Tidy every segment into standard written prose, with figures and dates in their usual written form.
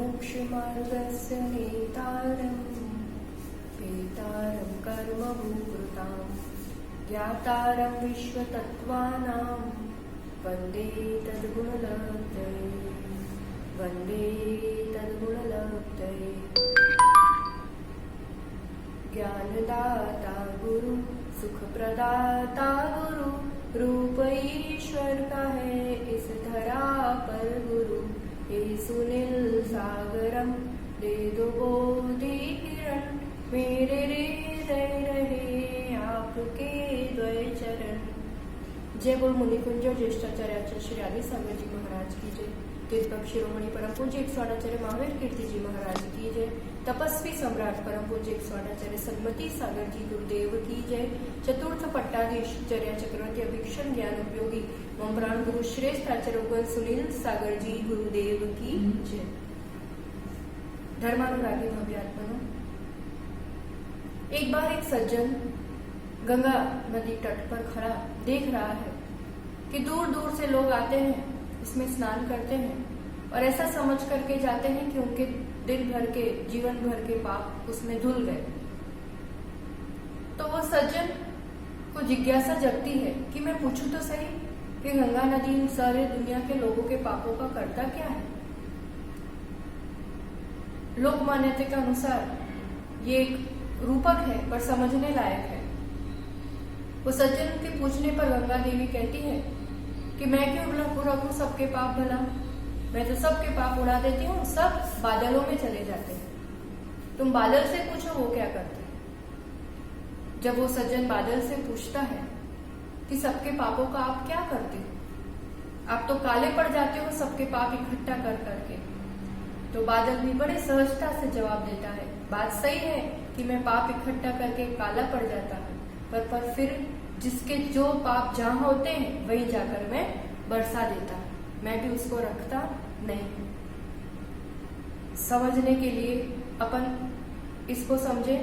मोक्षमार्गस्य नेतारं पेतारं कर्मभूकृतां ज्ञातारं विश्वतत्त्वानां वन्दे तद्गुणलब्धये वन्दे तद्गुणलब्धये। ज्ञानदाता गुरु सुखप्रदाता गुरु रूप ईश्वर का है इस धरा पर गुरु। हे सुनील सागरम दे दो बोधि किरण मेरे हृदय रहे आपके द्वय चरण। जय बोल मुनिकुंज ज्येष्ठाचार्य श्री आदि सागर जी महाराज की जय। तीर्थक शिरोमणि परम पूज्य 108 महावीर कीर्ति जी महाराज की जय। तपस्वी सम्राट परम पूज्य 108 सन्मति सागर जी गुरुदेव की जय। चतुर्थ पट्टाधीश चर्या चक्रवर्ती अभिक्षण ज्ञान उपयोगी मम प्राण गुरु श्रेष्ठ आचार्य सुनील सागर जी गुरुदेव की जय। धर्मानुरागी भव्यात्मनो, एक बार एक सज्जन गंगा नदी तट पर खड़ा देख रहा है कि दूर दूर से लोग आते हैं, इसमें स्नान करते हैं और ऐसा समझ करके जाते हैं कि उनके दिन भर के जीवन भर के पाप उसमें धुल गए। तो वो सज्जन को जिज्ञासा जगती है कि मैं पूछूं तो सही कि गंगा नदी इन सारे दुनिया के लोगों के पापों का करता क्या है। लोक मान्यता के अनुसार ये एक रूपक है पर समझने लायक है। वो सज्जन के पूछने पर गंगा देवी कहती है कि मैं क्यों रखूं सबके पाप भला, मैं तो सबके पाप उड़ा देती हूँ, सब बादलों में चले जाते हैं। तुम बादल से पूछो वो क्या करते हैं। जब वो सज्जन बादल से पूछता है कि सबके पापों का आप क्या करते हो, आप तो काले पड़ जाते हो सबके पाप इकट्ठा कर करके, तो बादल भी बड़े सहजता से जवाब देता है बात सही है कि मैं पाप इकट्ठा करके काला पड़ जाता हूँ, पर फिर जिसके जो पाप जहां होते हैं वहीं जाकर मैं बरसा देता हूँ, मैं भी उसको रखता नहीं। समझने के लिए अपन इसको समझे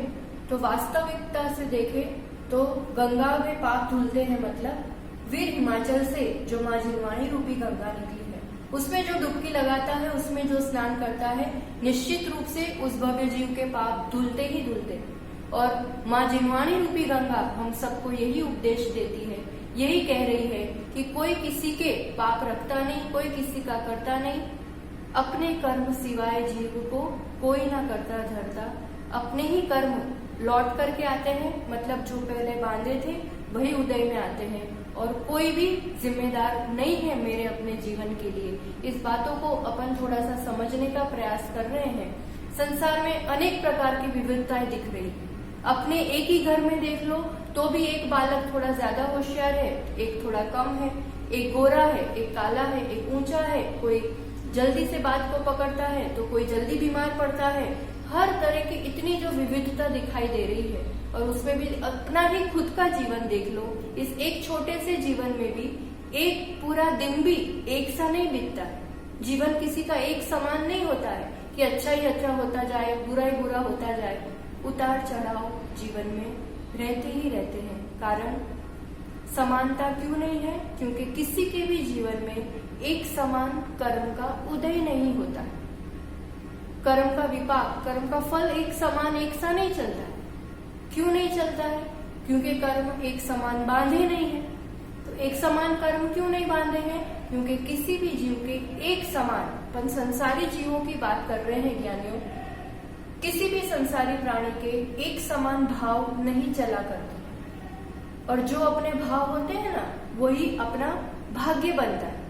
तो वास्तविकता से देखे तो गंगा में पाप धुलते हैं, मतलब वीर हिमाचल से जो माँ जिनवाणी रूपी गंगा निकली है उसमें जो डुबकी लगाता है, उसमें जो स्नान करता है, निश्चित रूप से उस भव्य जीव के पाप धुलते ही धुलते। और माँ जिनवाणी रूपी गंगा हम सबको यही उपदेश देती है, यही कह रही है कि कोई किसी के पाप रखता नहीं, कोई किसी का करता नहीं। अपने कर्म सिवाय जीव को कोई ना करता धरता, अपने ही कर्म लौट करके आते हैं, मतलब जो पहले बांधे थे वही उदय में आते हैं और कोई भी जिम्मेदार नहीं है मेरे अपने जीवन के लिए। इस बातों को अपन थोड़ा सा समझने का प्रयास कर रहे हैं। संसार में अनेक प्रकार की विविधताएं दिख रही है। अपने एक ही घर में देख लो तो भी एक बालक थोड़ा ज्यादा होशियार है, एक थोड़ा कम है, एक गोरा है, एक काला है, एक ऊंचा है, कोई जल्दी से बात को पकड़ता है तो कोई जल्दी बीमार पड़ता है। हर तरह की इतनी जो विविधता दिखाई दे रही है और उसमें भी अपना ही खुद का जीवन देख लो। इस एक छोटे से जीवन में भी एक पूरा दिन भी एक सा नहीं बीतता है। जीवन किसी का एक समान नहीं होता है कि अच्छा ही अच्छा होता जाए, बुरा ही बुरा होता जाए। उतार चढ़ाव जीवन में रहते ही रहते हैं। कारण समानता क्यों नहीं है? क्योंकि किसी के भी जीवन में एक समान कर्म का उदय नहीं होता है। कर्म का विपाक, कर्म का फल एक समान एक सा नहीं चलता है। क्यों नहीं चलता है? क्योंकि कर्म एक समान बांधे नहीं है। तो एक समान कर्म क्यों नहीं बांधे हैं? क्योंकि किसी भी जीव के एक समान, अपन संसारी जीवों की बात कर रहे हैं ज्ञानियों, किसी भी संसारी प्राणी के एक समान भाव नहीं चला करते और जो अपने भाव होते हैं ना वही अपना भाग्य बनता है।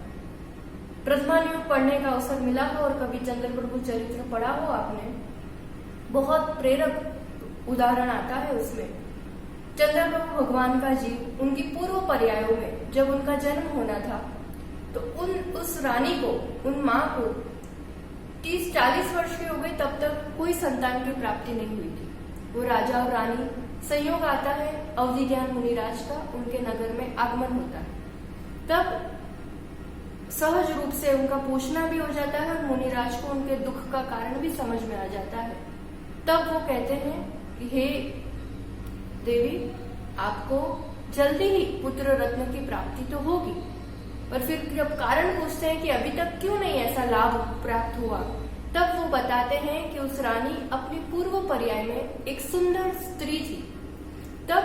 प्रथमानुयोग पढ़ने का अवसर मिला हो और कभी चंद्र प्रभु चरित्र पढ़ा हो आपने, बहुत प्रेरक उदाहरण आता है उसमें। चंद्र प्रभु भगवान का जीव उनकी पूर्व पर्यायों में जब उनका जन्म होना था तो उस रानी को, उन माँ को 30-40 वर्ष के हो गए तब तक कोई संतान की प्राप्ति नहीं हुई थी। वो राजा और रानी, संयोग आता है अवधि ज्ञान मुनिराज का, उनके नगर में आगमन होता है। तब सहज रूप से उनका पूछना भी हो जाता है और मुनिराज को उनके दुख का कारण भी समझ में आ जाता है। तब वो कहते हैं कि हे देवी, आपको जल्दी ही पुत्र रत्न की प्राप्ति तो होगी, पर फिर जब कारण पूछते हैं कि अभी तक क्यों नहीं ऐसा लाभ प्राप्त हुआ, तब वो बताते हैं कि उस रानी अपने पूर्व पर्याय में एक सुंदर स्त्री थी। तब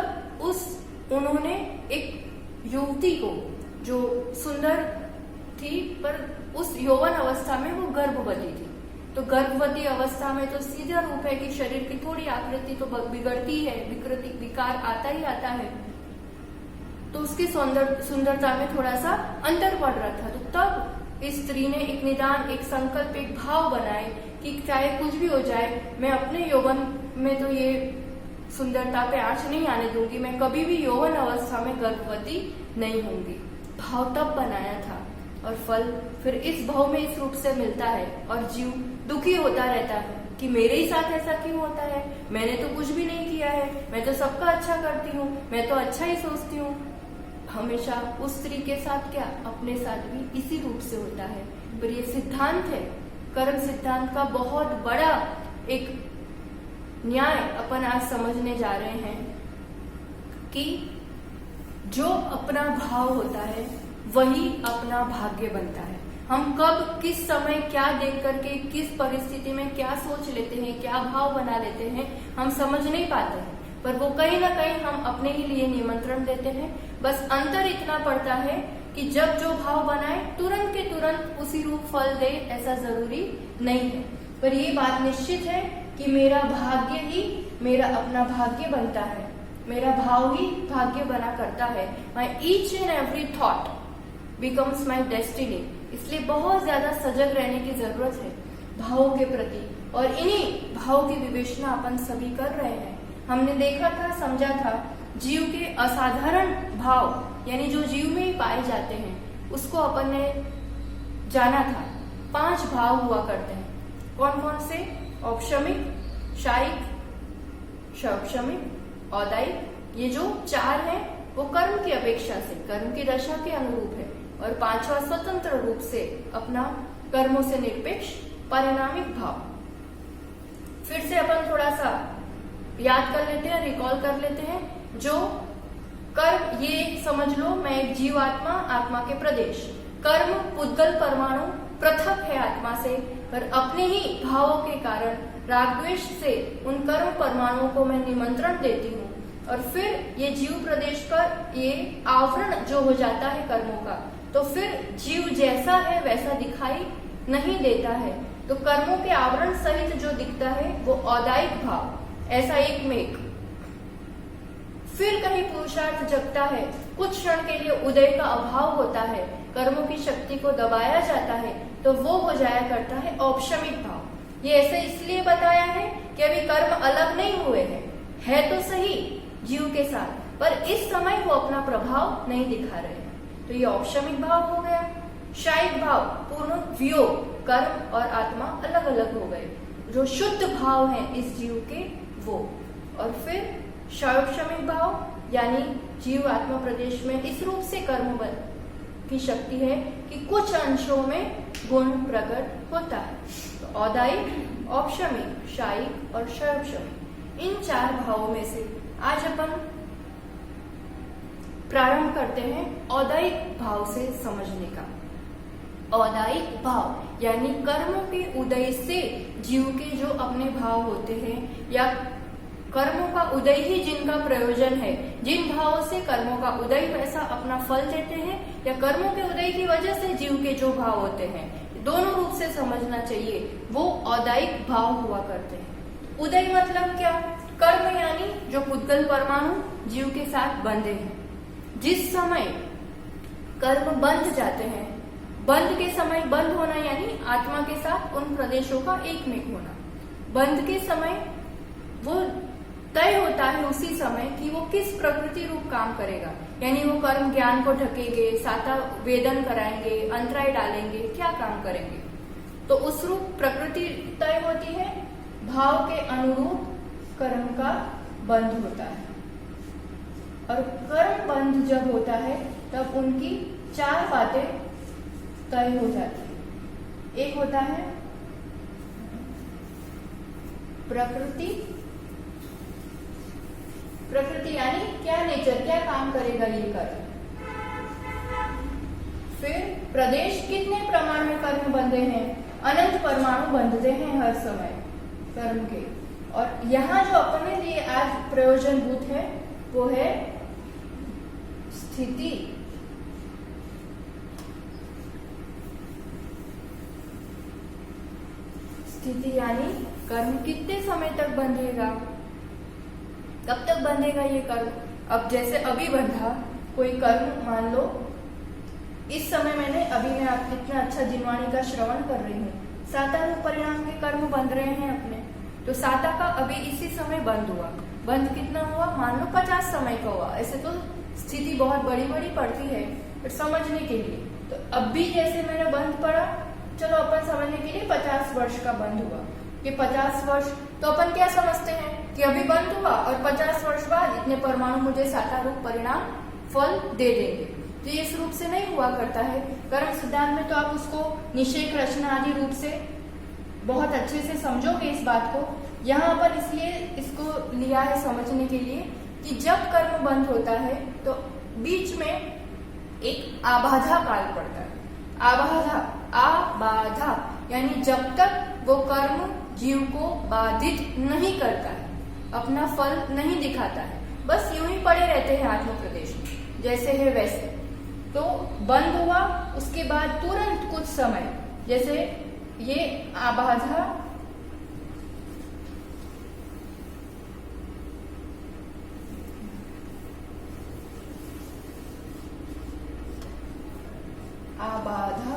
उन्होंने एक युवती को, जो सुंदर थी पर उस यौवन अवस्था में वो गर्भवती थी, तो गर्भवती अवस्था में तो सीधा रूप है कि शरीर की थोड़ी आकृति तो बिगड़ती है, विकार आता ही आता है, तो उसकी सुंदरता में थोड़ा सा अंतर पड़ रहा था। तो तब इस स्त्री ने एक निदान, एक संकल्प, एक भाव बनाए कि चाहे कुछ भी हो जाए, मैं अपने यौवन में तो ये सुंदरता पे आंच नहीं आने दूंगी, मैं कभी भी यौवन अवस्था में गर्भवती नहीं होंगी। भाव तब बनाया था और फल फिर इस भाव में इस रूप से मिलता है और जीव दुखी होता रहता है कि मेरे ही साथ ऐसा क्यों होता है, मैंने तो कुछ भी नहीं किया है, मैं तो सबका अच्छा करती हूँ, मैं तो अच्छा ही सोचती हूँ। हमेशा उस स्त्री के साथ क्या, अपने साथ भी इसी रूप से होता है। पर ये सिद्धांत है, कर्म सिद्धांत का बहुत बड़ा एक न्याय अपन आज समझने जा रहे हैं कि जो अपना भाव होता है वही अपना भाग्य बनता है। हम कब, किस समय, क्या देख करके, किस परिस्थिति में क्या सोच लेते हैं, क्या भाव बना लेते हैं, हम समझ नहीं पाते हैं, पर वो कहीं ना कहीं हम अपने ही लिए निमंत्रण देते हैं। बस अंतर इतना पड़ता है कि जब जो भाव बनाए तुरंत के तुरंत उसी रूप फल दे, ऐसा जरूरी नहीं है। पर ये बात निश्चित है कि मेरा भाग्य ही मेरा अपना भाग्य बनता है, मेरा भाव ही भाग्य बना करता है। My each and every thought becomes my destiny. इसलिए बहुत ज्यादा सजग रहने की जरूरत है भावों के प्रति, और इन्हीं भाव की विवेचना अपन सभी कर रहे हैं। हमने देखा था, समझा था, जीव के असाधारण भाव यानी जो जीव में ही पाए जाते हैं उसको अपन ने जाना था। 5 भाव हुआ करते हैं। कौन कौन से? औपशमिक, शायिक, शौक्षमिक, औदायिक। ये जो 4 हैं वो कर्म की अपेक्षा से, कर्म की दशा के अनुरूप है, और 5वां स्वतंत्र रूप से अपना कर्मों से निरपेक्ष परिणामिक भाव। फिर से अपन थोड़ा सा याद कर लेते हैं, रिकॉल कर लेते हैं। जो कर्म, ये समझ लो मैं एक जीवात्मा, आत्मा के प्रदेश। कर्म पुद्गल परमाणु पृथक है आत्मा से, पर अपने ही भावों के कारण राग द्वेष से उन कर्म परमाणुओं को मैं निमंत्रण देती हूँ, और फिर ये जीव प्रदेश पर ये आवरण जो हो जाता है कर्मों का, तो फिर जीव जैसा है वैसा दिखाई नहीं देता है। तो कर्मों के आवरण सहित जो दिखता है वो औदायिक भाव, ऐसा एक में एक। फिर कहीं पुरुषार्थ जगता है, कुछ क्षण के लिए उदय का अभाव होता है, कर्मों की शक्ति को दबाया जाता है, तो वो हो जाया करता है औपशमिक भाव। ये ऐसे इसलिए बताया है कि अभी कर्म अलग नहीं हुए हैं, है तो सही जीव के साथ, पर इस समय वो अपना प्रभाव नहीं दिखा रहे हैं, तो ये औपशमिक भाव हो गया। शायिक भाव, पूर्ण वियोग, कर्म और आत्मा अलग अलग हो गए, जो शुद्ध भाव है इस जीव के वो। और फिर शौक्षमिक भाव यानी जीव आत्मा प्रदेश में इस रूप से कर्म की शक्ति है कि कुछ अंशों में गुण प्रकट होता है। तो औदायिक, औपशमिक, शायिक और शौक्षमिक, इन 4 भावों में से आज अपन प्रारंभ करते हैं औदायिक भाव से समझने का। औदायिक भाव यानी कर्मों के उदय से जीव के जो अपने भाव होते हैं, या कर्मों का उदय ही जिनका प्रयोजन है, जिन भावों से कर्मों का उदय वैसा अपना फल देते हैं, या कर्मों के उदय की वजह से जीव के जो भाव होते हैं, दोनों रूप से समझना चाहिए, वो औदायिक भाव हुआ करते हैं। उदय मतलब क्या? कर्म यानी जो पुद्गल परमाणु जीव के साथ बंधे हैं। जिस समय कर्म बंध जाते हैं, बंध के समय, बंध होना यानी आत्मा के साथ उन प्रदेशों का एकमेक होना। बंध के समय वो तय होता है उसी समय कि वो किस प्रकृति रूप काम करेगा, यानी वो कर्म ज्ञान को ढकेंगे, साता वेदन कराएंगे, अंतराय डालेंगे, क्या काम करेंगे, तो उस रूप प्रकृति तय होती है। भाव के अनुरूप कर्म का बंध होता है, और कर्म बंध जब होता है तब उनकी 4 बातें तय हो जाती है। एक होता है प्रकृति, प्रकृति यानी क्या नेचर, क्या काम करेगा ये कर्म। फिर प्रदेश, कितने प्रमाण में कर्म बंधे हैं, अनंत परमाणु बंधते हैं हर समय कर्म के। और यहाँ जो अपने लिए आज प्रयोजनभूत है वो है स्थिति। स्थिति यानी कर्म कितने समय तक बंधेगा, कब तक बंधेगा ये कर्म। अब जैसे अभी बंधा कोई कर्म, मान लो इस समय अभी मैं आप इतना अच्छा जिनवाणी का श्रवण कर रही हूँ, साता रूप परिणाम के कर्म बंध रहे हैं अपने, तो साता का अभी इसी समय बंद हुआ। बंद कितना हुआ, मान लो 50 समय का हुआ। ऐसे तो स्थिति बहुत बड़ी बड़ी पड़ती है पर समझने के लिए, तो अब भी जैसे मैंने बंद पड़ा, चलो अपन समझने के लिए 50 वर्ष का बंद हुआ। ये 50 वर्ष तो अपन क्या समझते हैं कि अभी बंद हुआ और 50 वर्ष बाद इतने परमाणु मुझे साता रूप परिणाम फल दे देंगे। तो ये इस रूप से नहीं हुआ करता है। कर्म सिद्धांत में तो आप उसको निषेक रचना आदि रूप से बहुत अच्छे से समझोगे इस बात को। यहाँ पर इसलिए इसको लिया है समझने के लिए कि जब कर्म बंद होता है तो बीच में एक आबाधा काल पड़ता है। आबाधा यानी जब तक वो कर्म जीव को बाधित नहीं करता है, अपना फल नहीं दिखाता है, बस यूं ही पड़े रहते हैं आत्म प्रदेश में, जैसे है वैसे। तो बंद हुआ, उसके बाद तुरंत कुछ समय, जैसे ये आबाधा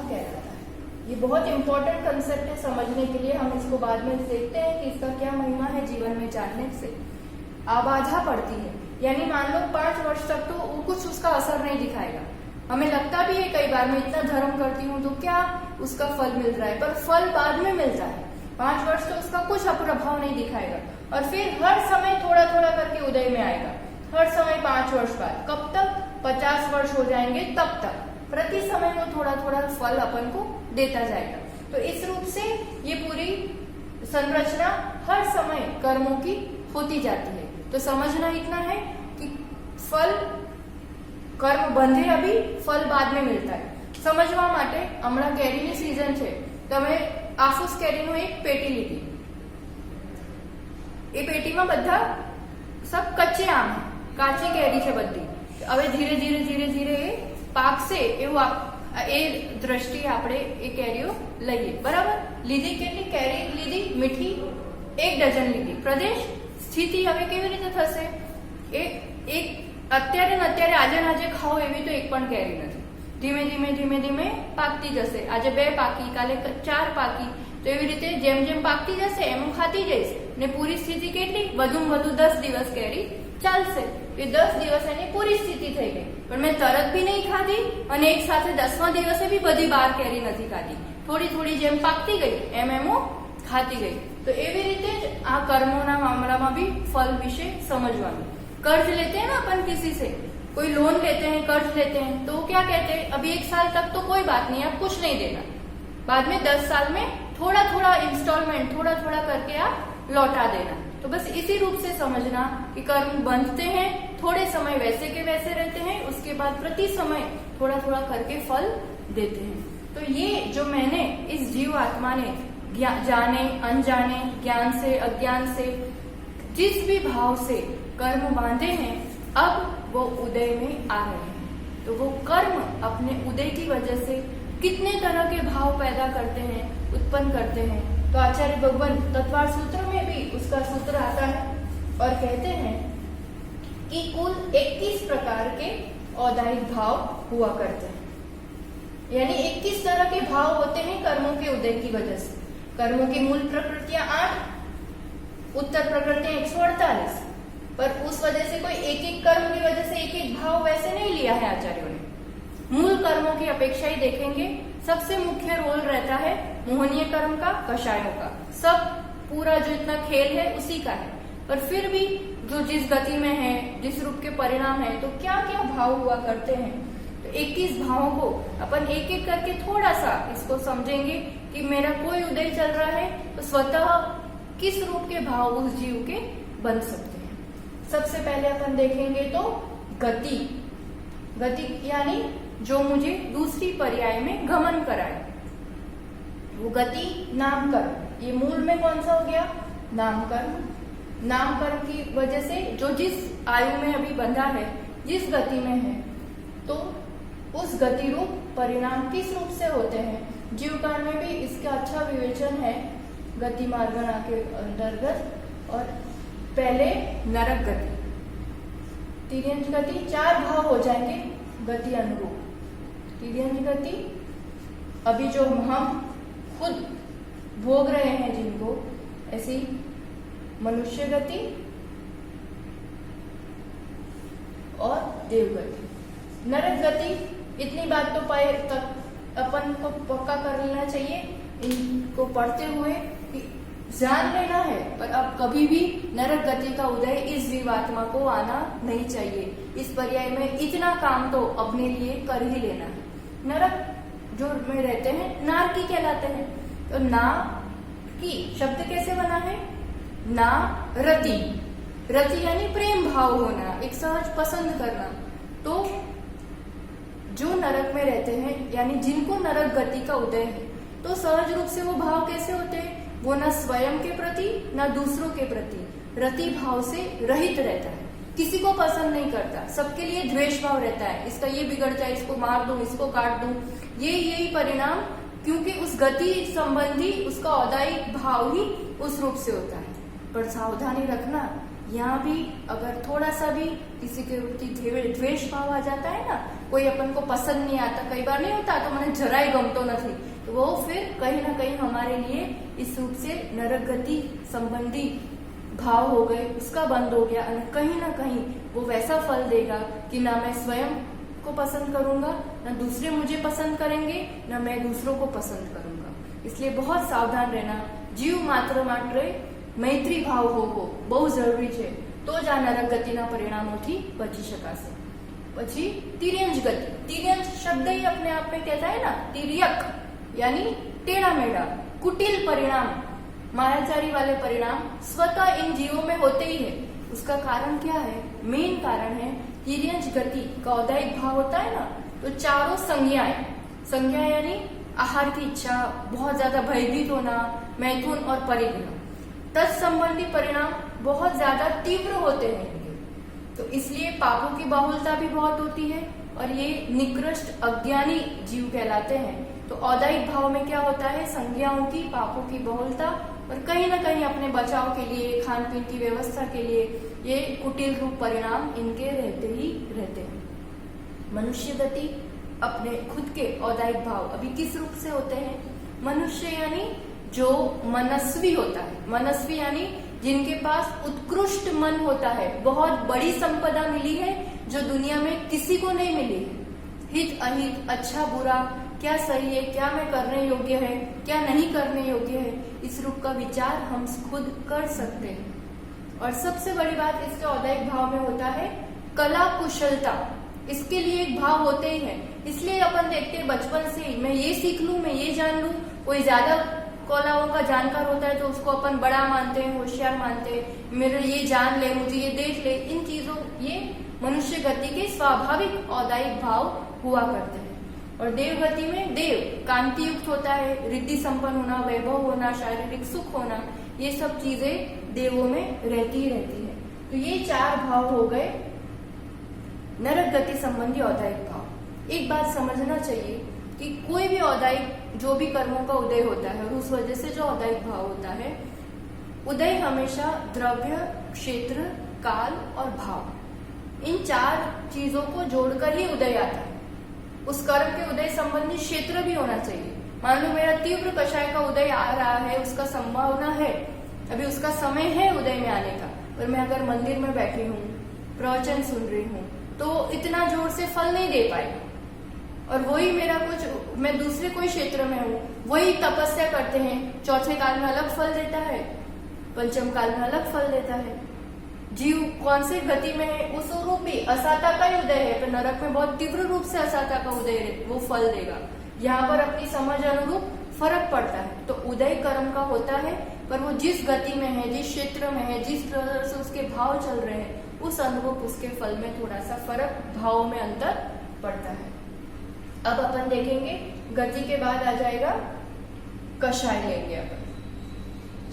कहलाता है। ये बहुत इंपॉर्टेंट कंसेप्ट है समझने के लिए। हम इसको बाद में देखते हैं कि इसका क्या महिमा है जीवन में जानने से। आबाधा पड़ती है यानी मान लो 5 वर्ष तक तो कुछ उसका असर नहीं दिखाएगा। हमें लगता भी है कई बार मैं इतना धर्म करती हूँ तो क्या उसका फल मिल रहा है, पर फल बाद में मिलता है। 5 वर्ष तो उसका कुछ प्रभाव नहीं दिखाएगा और फिर हर समय थोड़ा थोड़ा करके उदय में आएगा। हर समय 5 वर्ष बाद, कब तक 50 वर्ष हो जाएंगे तब तक प्रति समय वो थोड़ा थोड़ा फल अपन को देता जाएगा। तो इस रूप से ये पूरी संरचना हर समय कर्मों की होती जाती है। तो समझना इतना है कि फल कर्म बंधे अभी, फल बाद में मिलता है। समझवा માટે હમણાં કેરીની સીઝન છે, તમે આફૂસ કેરીનું એક પેટી લીધી। એ પેટીમાં બધા सब कच्चे आम है, કાચી કેરી છે બધી। હવે ધીરે ધીરે ધીરે ધીરે એ પાકશે એવું એ દ્રષ્ટિએ આપણે એ કેરીઓ લઈએ। બરાબર, લીધી કેટલી કેરી લીધી, મીઠી 1 ડઝન લીધી। પ્રદેશ સ્થિતિ હવે કેવી રીતે થશે, એક અત્યારે ને અત્યારે આજે ને આજે ખાઓ એવી તો એક પણ કેરી નથી। ધીમે ધીમે ધીમે ધીમે પાકતી જશે। આજે 2 પાકી, કાલે 4 પાકી, તો એવી રીતે જેમ જેમ પાકતી જશે એમ ખાતી જઈશ ને પૂરી સ્થિતિ કેટલી, વધુમાં વધુ 10 દિવસ કેરી ચાલશે। એ 10 દિવસ એની પૂરી સ્થિતિ થઈ ગઈ। પણ મેં તરત બી નહીં ખાધી અને એક સાથે 10મા દિવસે બી બધી 12 કેરી નથી ખાધી, થોડી થોડી જેમ પાકતી ગઈ એમ એમ ખાતી ગઈ। તો એવી રીતે જ આ કર્મોના મામલામાં બી ફલ વિશે સમજવાનું। कर्ज लेते हैं ना अपन किसी से, कोई लोन लेते हैं, कर्ज लेते हैं, तो क्या कहते हैं अभी 1 साल तक तो कोई बात नहीं, आप कुछ नहीं देना, बाद में 10 साल में थोड़ा थोड़ा इंस्टॉलमेंट थोड़ा थोड़ा करके आप लौटा देना। तो बस इसी रूप से समझना कि कर्म बंधते हैं, थोड़े समय वैसे के वैसे रहते हैं, उसके बाद प्रति समय थोड़ा थोड़ा करके फल देते हैं। तो ये जो मैंने इस जीव आत्मा ने जाने अनजाने, ज्ञान से अज्ञान से, जिस भी भाव से कर्म बांधे हैं, अब वो उदय में आ रहे हैं। तो वो कर्म अपने उदय की वजह से कितने तरह के भाव पैदा करते हैं, उत्पन्न करते हैं। तो आचार्य भगवान तत्वार सूत्र में भी उसका सूत्र आता है और कहते हैं कि कुल 21 प्रकार के औदायिक भाव हुआ करते हैं, यानी 21 तरह के भाव होते हैं कर्मों के उदय की वजह से। कर्मों की मूल प्रकृतियां 8, उत्तर प्रकृतियां 148, पर उस वजह से कोई एक एक कर्म की वजह से एक एक भाव वैसे नहीं लिया है आचार्यों ने। मूल कर्मों की अपेक्षा ही देखेंगे, सबसे मुख्य रोल रहता है मोहनीय कर्म का, कषायों का, सब पूरा जो इतना खेल है उसी का है। पर फिर भी जो जिस गति में है, जिस रूप के परिणाम है, तो क्या क्या भाव हुआ करते हैं। तो 21 भावों को अपन एक एक करके थोड़ा सा इसको समझेंगे कि मेरा कोई उदय चल रहा है तो स्वतः किस रूप के भाव उस जीव के बन सकते हैं। सबसे पहले अपन देखेंगे तो गति। गति यानी जो मुझे दूसरी पर्याय में गमन कराए, वो गति नामकर्म, ये मूल में कौन सा हो गया, नामकर्म। नामकर्म की वजह से जो जिस आयु में अभी बंधा है, जिस गति में है, तो उस गति रूप परिणाम किस रूप से होते हैं। जीव काल में भी इसका अच्छा विवेचन है गति मार्गणा के अंतर्गत। और पहले नरक गति, तिर्यंच गति, 4 भाव हो जाएंगे गति अनुरूप। तिर्यंच गति अभी जो हम खुद भोग रहे हैं जिनको, ऐसी मनुष्य गति और देव गति। नरक गति, इतनी बात तो पाए तक अपन को पक्का कर लेना चाहिए, इनको पढ़ते हुए जान लेना है, पर अब कभी भी नरक गति का उदय इस जीवात्मा को आना नहीं चाहिए। इस पर्याय में इतना काम तो अपने लिए कर ही लेना है। नरक जो में रहते हैं नारकी कहलाते हैं। तो ना की शब्द कैसे बना है, ना रति, रति यानी प्रेम भाव होना, एक सहज पसंद करना। तो जो नरक में रहते हैं यानी जिनको नरक गति का उदय है, तो सहज रूप से वो भाव कैसे होते हैं, वो न स्वयं के प्रति न दूसरों के प्रति रति भाव से रहित रहता है, किसी को पसंद नहीं करता, सबके लिए द्वेष भाव रहता है, इसका ये बिगड़ जाए, इसको मार दूं, इसको काट दूं, यही परिणाम, क्योंकि उस गति संबंधी उसका औदायिक भाव ही उस रूप से होता है। पर सावधानी रखना, यहाँ भी अगर थोड़ा सा भी किसी के प्रति द्वेष भाव आ जाता है ना, कोई अपन को पसंद नहीं आता, कई बार नहीं होता, तो मैंने जरा ही गमतो नहीं, तो वो फिर कहीं ना कहीं हमारे लिए इस रूप से नरक गति संबंधी भाव हो गए, उसका बंद हो गया, और कहीं ना कहीं वो वैसा फल देगा कि ना मैं स्वयं को पसंद करूंगा, ना दूसरे मुझे पसंद करेंगे, ना मैं दूसरों को पसंद करूंगा। इसलिए बहुत सावधान रहना। जीव मात्र मैत्री भाव हो બહુ જરૂરી છે, તો જ આ નરક ગતિના પરિણામોથી બચી શકાશે। પછી तिर्यंच गति, तिर्यंच शब्द ही अपने आप में कहता है ना, तिर्यक यानी टेढ़ा मेढ़ा, कुटिल परिणाम, मायाचारी वाले परिणाम स्वतः इन जीवों में होते ही है। उसका कारण क्या है, मेन कारण है तिर्यंच गति का औदायिक भाव होता है ना, तो चारों संज्ञाएं, संज्ञा यानी आहार की इच्छा, बहुत ज्यादा भयभीत होना, मैथुन और परिग्रह, तत्संबंधी परिणाम बहुत ज्यादा तीव्र होते हैं इनके। तो इसलिए पापों की बाहुलता भी बहुत होती है और ये निकृष्ट अज्ञानी जीव कहलाते हैं। तो औदायिक भाव में क्या होता है, संज्ञाओं की, पापों की बहुलता, और कहीं ना कहीं अपने बचाव के लिए, खान पीन की व्यवस्था के लिए ये कुटिल रूप परिणाम इनके रहते ही रहते हैं। मनुष्य गति अपने खुद के औदायिक भाव अभी किस रूप से होते हैं, मनुष्य यानी जो मनस्वी होता है, मनस्वी यानी जिनके पास उत्कृष्ट मन होता है, बहुत बड़ी संपदा मिली है जो दुनिया में किसी को नहीं मिली है, हित अहित, अच्छा बुरा, क्या सही है, क्या मैं करने योग्य है, क्या नहीं करने योग्य है, इस रूप का विचार हम खुद कर सकते हैं। और सबसे बड़ी बात इसके औदायिक भाव में होता है कला कुशलता, इसके लिए एक भाव होते ही है। इसलिए अपन देखते हैं बचपन से ही, मैं ये सीख लूं, मैं ये जान लूं, कोई ज्यादा कलाओं का जानकार होता है तो उसको अपन बड़ा मानते हैं, होशियार मानते हैं, मेरे ये जान ले, मुझे ये देख ले, इन चीजों, ये मनुष्य गति के स्वाभाविक औदायिक भाव हुआ करते हैं। और देव गति में देव कांति युक्त होता है, रिद्धि संपन्न होना, वैभव होना, शारीरिक सुख होना, ये सब चीजें देवों में रहती ही रहती है। तो ये 4 भाव हो गए नरक गति संबंधी औदायिक भाव। एक बात समझना चाहिए कि कोई भी औदायिक, जो भी कर्मों का उदय होता है और उस वजह से जो औदायिक भाव होता है, उदय हमेशा द्रव्य, क्षेत्र, काल और भाव, इन 4 चीजों को जोड़कर ही उदय आता है। उस कर्म के उदय संबंधी क्षेत्र भी होना चाहिए। मान लो मेरा तीव्र कषाय का उदय आ रहा है, उसका संभावना है, अभी उसका समय है उदय में आने का, पर मैं अगर मंदिर में बैठी हूँ, प्रवचन सुन रही हूँ, तो इतना जोर से फल नहीं दे पाएगा। और वही मेरा कुछ, मैं दूसरे कोई क्षेत्र में हूँ, वही तपस्या करते हैं, चौथे काल में अलग फल देता है, पंचम काल में अलग फल देता है। जीव कौन से गति में है, उस रूप ही असाता का ही उदय है, पर नरक में बहुत तीव्र रूप से असाता का उदय है, वो फल देगा। यहाँ पर अपनी समझ अनुरूप फर्क पड़ता है। तो उदय कर्म का होता है, पर वो जिस गति में है, जिस क्षेत्र में है, जिस तरह से उसके भाव चल रहे हैं, उस अनुरूप उसके फल में थोड़ा सा फर्क, भाव में अंतर पड़ता है। अब अपन देखेंगे गति के बाद आ जाएगा कषाय लेंगे अपन,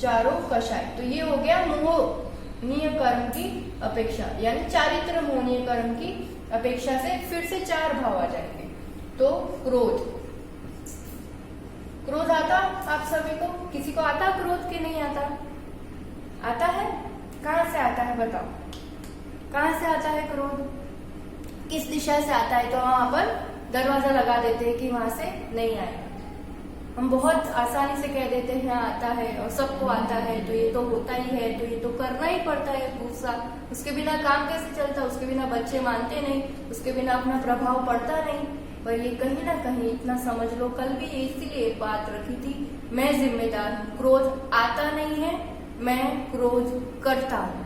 चारों कषाय। तो ये हो गया मोहनीय कर्म की अपेक्षा, यानी चारित्र मोहनीय कर्म की अपेक्षा से फिर से 4 भाव आ जाएंगे। तो क्रोध, क्रोध आता आप सभी को? किसी को आता क्रोध के नहीं आता? आता है? कहां से आता है बताओ, कहां से आता है क्रोध? किस दिशा से आता है? तो वहां अपन दरवाजा लगा देते हैं कि वहां से नहीं आएगा। हम बहुत आसानी से कह देते हैं आता है, और सबको आता है, तो ये तो होता ही है, तो ये तो करना ही पड़ता है गुस्सा, उसके बिना काम कैसे चलता, उसके बिना बच्चे मानते नहीं, उसके बिना अपना प्रभाव पड़ता नहीं। पर ये कहीं ना कहीं इतना समझ लो, कल भी इसीलिए एक बात रखी थी, मैं जिम्मेदार हूँ। क्रोध आता नहीं है, मैं क्रोध करता हूँ।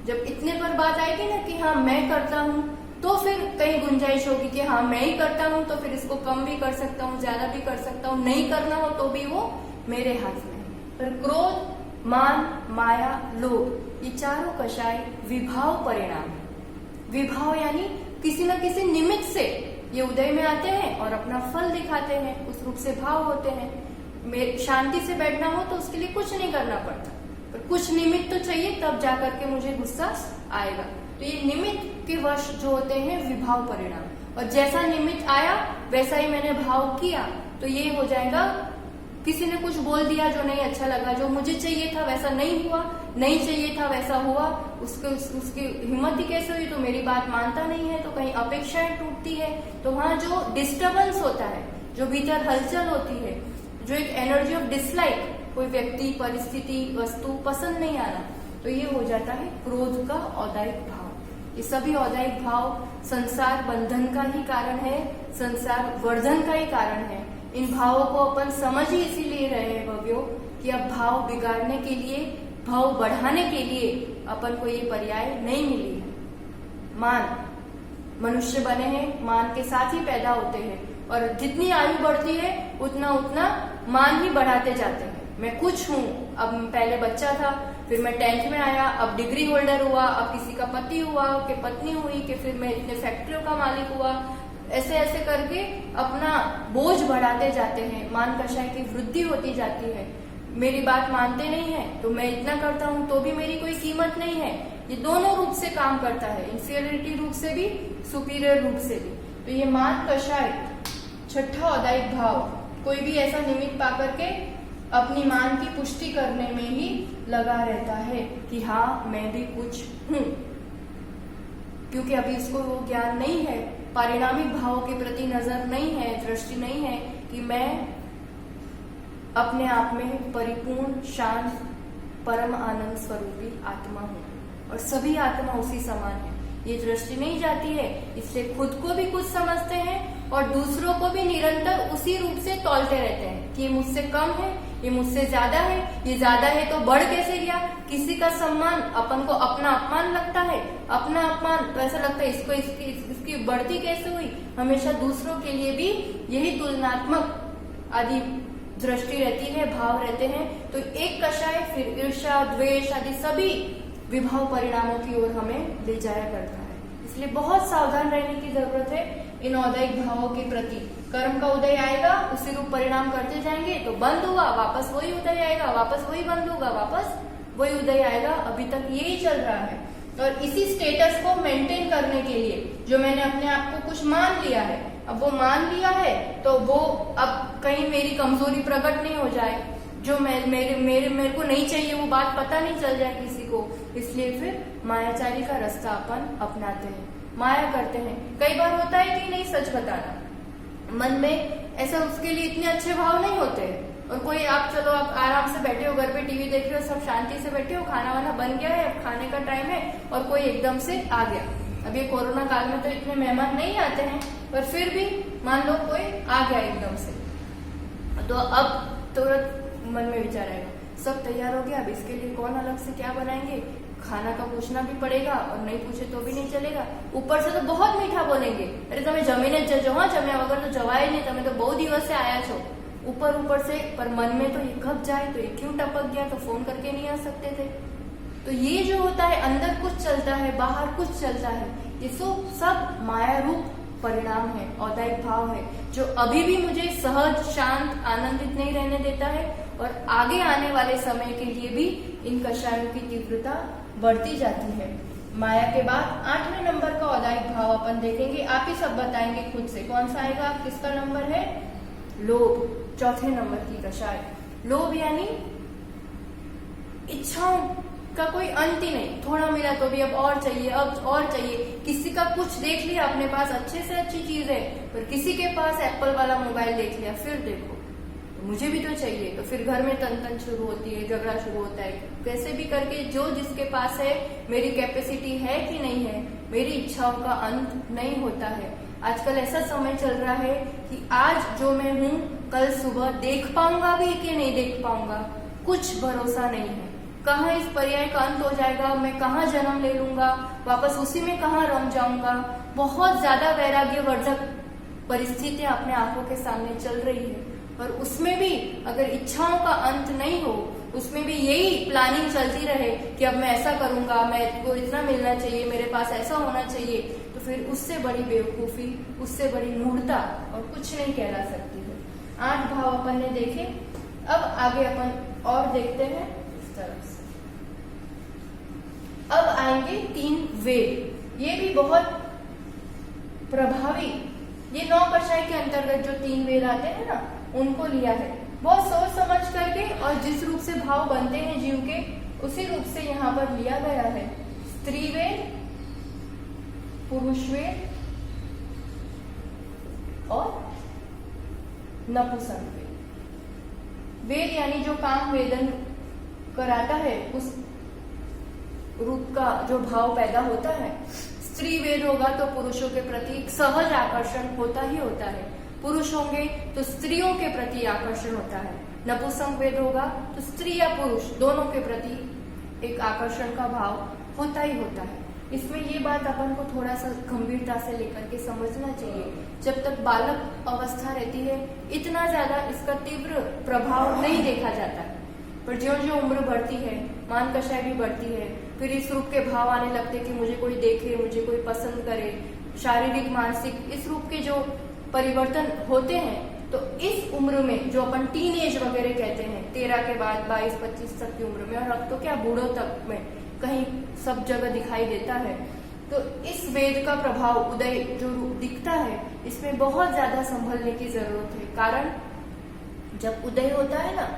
जब इतने पर बात आएगी ना कि हाँ मैं करता हूँ, तो फिर कहीं गुंजाइश होगी कि हाँ मैं ही करता हूँ, तो फिर इसको कम भी कर सकता हूँ, ज्यादा भी कर सकता हूँ, नहीं करना हो तो भी वो मेरे हाथ में है। पर क्रोध, मान, माया, लोभ, ये चारों कषाय विभाव परिणाम है। विभाव यानी किसी न किसी निमित्त से ये उदय में आते हैं और अपना फल दिखाते हैं, उस रूप से भाव होते हैं। शांति से बैठना हो तो उसके लिए कुछ नहीं करना पड़ता, पर कुछ निमित्त तो चाहिए, तब जाकर के मुझे गुस्सा आएगा। तो ये निमित्त के वश जो होते हैं विभाव परिणाम, और जैसा निमित्त आया वैसा ही मैंने भाव किया, तो ये हो जाएगा किसी ने कुछ बोल दिया जो नहीं अच्छा लगा, जो मुझे चाहिए था वैसा नहीं हुआ, नहीं चाहिए था वैसा हुआ, उसकी हिम्मत ही कैसे हुई, तो मेरी बात मानता नहीं है, तो कहीं अपेक्षाएं टूटती है। तो वहां जो डिस्टर्बेंस होता है, जो भीतर हलचल होती है, जो एक एनर्जी ऑफ डिसलाइक, कोई व्यक्ति, परिस्थिति, वस्तु पसंद नहीं आना, तो ये हो जाता है क्रोध का औदायिक भाव। ये सभी औदायिक भाव संसार बंधन का ही कारण है, संसार वर्धन का ही कारण है। इन भावों को अपन समझ ही इसीलिए रहे हैं भव्यों कि अब भाव बिगाड़ने के लिए, भाव बढ़ाने के लिए अपन को ये पर्याय नहीं मिली है। मान, मनुष्य बने हैं, मान के साथ ही पैदा होते हैं, और जितनी आयु बढ़ती है उतना उतना मान ही बढ़ाते जाते हैं। मैं कुछ हूँ, अब पहले बच्चा था, फिर मैं 10th में आया, अब डिग्री होल्डर हुआ, अब किसी का पति हुआ, कि पत्नी हुई, कि फिर मैं इतने फैक्ट्रियों का मालिक हुआ। ऐसे ऐसे करके अपना बोझ बढ़ाते जाते हैं, मान कषाय की वृद्धि होती जाती है। मेरी बात मानते नहीं है तो मैं इतना करता हूँ तो भी मेरी कोई कीमत नहीं है। ये दोनों रूप से काम करता है, इंफीरियरिटी रूप से भी, सुपीरियर रूप से भी। तो ये मान कषाय, छठा औदायिक भाव, कोई भी ऐसा निमित्त पाकर के अपनी मान की पुष्टि करने में ही लगा रहता है कि हाँ मैं भी कुछ हूँ, क्योंकि अभी इसको वो ज्ञान नहीं है, पारिणामिक भाव के प्रति नजर नहीं है, दृष्टि नहीं है कि मैं अपने आप में परिपूर्ण, शांत, परम आनंद स्वरूपी आत्मा हूँ और सभी आत्मा उसी समान है। ये दृष्टि नहीं जाती है, इसलिए खुद को भी कुछ समझते हैं और दूसरों को भी निरंतर उसी रूप से तौलते रहते हैं कि ये मुझसे कम है, ये मुझसे ज्यादा है, ये ज्यादा है तो बढ़ कैसे गया। किसी का सम्मान अपन को अपना अपमान लगता है, अपना अपमान तो ऐसा लगता है इसको इसकी बढ़ती कैसे हुई। हमेशा दूसरों के लिए भी यही तुलनात्मक आदि दृष्टि रहती है, भाव रहते हैं। तो एक कषाय फिर ईर्ष्या, द्वेष आदि सभी विभाव परिणामों की ओर हमें ले जाया करता है। इसलिए बहुत सावधान रहने की जरूरत है इन औदायिक भावों के प्रति। कर्म का उदय आएगा, उसी रूप परिणाम करते जाएंगे तो बंद हुआ, वापस वही उदय आएगा, वापस वही बंद होगा, वापस वही उदय आएगा। अभी तक यही चल रहा है। और इसी स्टेटस को मेंटेन करने के लिए जो मैंने अपने आप को कुछ मान लिया है, अब वो मान लिया है तो वो अब कहीं मेरी कमजोरी प्रकट नहीं हो जाए, जो मेरे को नहीं चाहिए वो बात पता नहीं चल जाए किसी को। इसलिए फिर मायाचारी का रास्ता अपन अपनाते हैं, माया करते हैं। कई बार होता है कि नहीं सच बताना, मन में ऐसा उसके लिए इतने अच्छे भाव नहीं होते। और कोई आप चलो आप आराम से बैठे हो, घर पे टीवी देख रहे हो, सब शांति से बैठे हो, खाना वाना बन गया है, अब खाने का टाइम है और कोई एकदम से आ गया। अब ये कोरोना काल में तो इतने मेहमान नहीं आते हैं, पर फिर भी मान लो कोई आ गया एकदम से, तो अब तुरंत मन में विचार आएगा सब तैयार हो गया, अब इसके लिए कौन अलग से क्या बनाएंगे, खाना का पूछना भी पड़ेगा और नहीं पूछे तो भी नहीं चलेगा। ऊपर से तो बहुत मीठा बोलेंगे, अरे તમે જમીને જ જજો, हाँ जम्या वगैरह तो जवाय नहीं, તમે तो बहुत दिवस से आया छो। ऊपर से, पर मन में तो ये कब जाए, तो ये क्यों टपक गया, तो फोन करके नहीं आ सकते थे। तो ये जो होता है, अंदर कुछ चलता है, बाहर कुछ चलता है, ये सब माया रूप परिणाम है, औदायिक भाव है, जो अभी भी मुझे सहज, शांत, आनंदित नहीं रहने देता है और आगे आने वाले समय के लिए भी इन कषायों की तीव्रता बढ़ती जाती है। माया के बाद 8वें नंबर का औदायिक भाव अपन देखेंगे। आप ही सब बताएंगे खुद से कौन सा आएगा, किसका नंबर है? लोभ, चौथे नंबर की कषाय। लोभ यानी इच्छाओं का कोई अंत ही नहीं, थोड़ा मिला तो भी अब और चाहिए, अब और चाहिए। किसी का कुछ देख लिया अपने पास, अच्छे से अच्छी चीज है, पर किसी के पास एप्पल वाला मोबाइल देख लिया, फिर देखो तो मुझे भी तो चाहिए, तो फिर घर में तन शुरू होती है, झगड़ा शुरू होता है। कैसे भी करके जो जिसके पास है, मेरी कैपेसिटी है कि नहीं है, मेरी इच्छाओं का अंत नहीं होता है। आजकल ऐसा समय चल रहा है कि आज जो मैं हूँ कल सुबह देख पाऊंगा भी कि नहीं देख पाऊंगा, कुछ भरोसा नहीं है। कहाँ इस पर्याय का अंत हो जाएगा, मैं कहाँ जन्म ले लूंगा, वापस उसी में कहाँ रम जाऊंगा। बहुत ज्यादा वैराग्यवर्धक परिस्थितियां अपने आंखों के सामने चल रही है, और उसमें भी अगर इच्छाओं का अंत नहीं हो, उसमें भी यही प्लानिंग चलती रहे कि अब मैं ऐसा करूंगा, मैं को इतना मिलना चाहिए, मेरे पास ऐसा होना चाहिए, तो फिर उससे बड़ी बेवकूफी, उससे बड़ी मूर्खता और कुछ नहीं कहला सकती है। 8 भाव अपन ने देखे। अब आगे अपन और देखते हैं इस तरफ से। अब आएंगे 3 वेद। ये भी बहुत प्रभावी, ये 9 कषाय के अंतर्गत जो 3 वेद आते हैं ना, उनको लिया है बहुत सोच समझ करके, और जिस रूप से भाव बनते हैं जीव के, उसी रूप से यहाँ पर लिया गया है। स्त्री वेद, पुरुष वेद और नपुंसक वेद। वेद यानी जो काम वेदन कराता है, उस रूप का जो भाव पैदा होता है। स्त्री वेद होगा तो पुरुषों के प्रति एक सहज आकर्षण होता ही होता है, पुरुष होंगे तो स्त्रियों के प्रति आकर्षण होता है। नपुंसक वेद होगा तो स्त्री या पुरुष दोनों के प्रति एक आकर्षण का भाव होता ही होता है। इसमें ये बात अपन को थोड़ा सा गंभीरता से लेकर के समझना चाहिए। जब तक बालक अवस्था रहती है, इतना ज्यादा इसका तीव्र प्रभाव नहीं देखा जाता है, पर ज्यों ज्यों उम्र बढ़ती है, मान कषाय भी बढ़ती है, फिर इस रूप के भाव आने लगते कि मुझे कोई देखे, मुझे कोई पसंद करे, शारीरिक मानसिक इस रूप के जो परिवर्तन होते हैं। तो इस उम्र में जो अपन टीन एज वगैरह कहते हैं, 13 के बाद 22-25 तक की उम्र में, और अब तो क्या बूढ़ों तक में कहीं सब जगह दिखाई देता है, तो इस वेद का प्रभाव उदय जो दिखता है, इसमें बहुत ज्यादा संभलने की जरूरत है। कारण जब उदय होता है ना,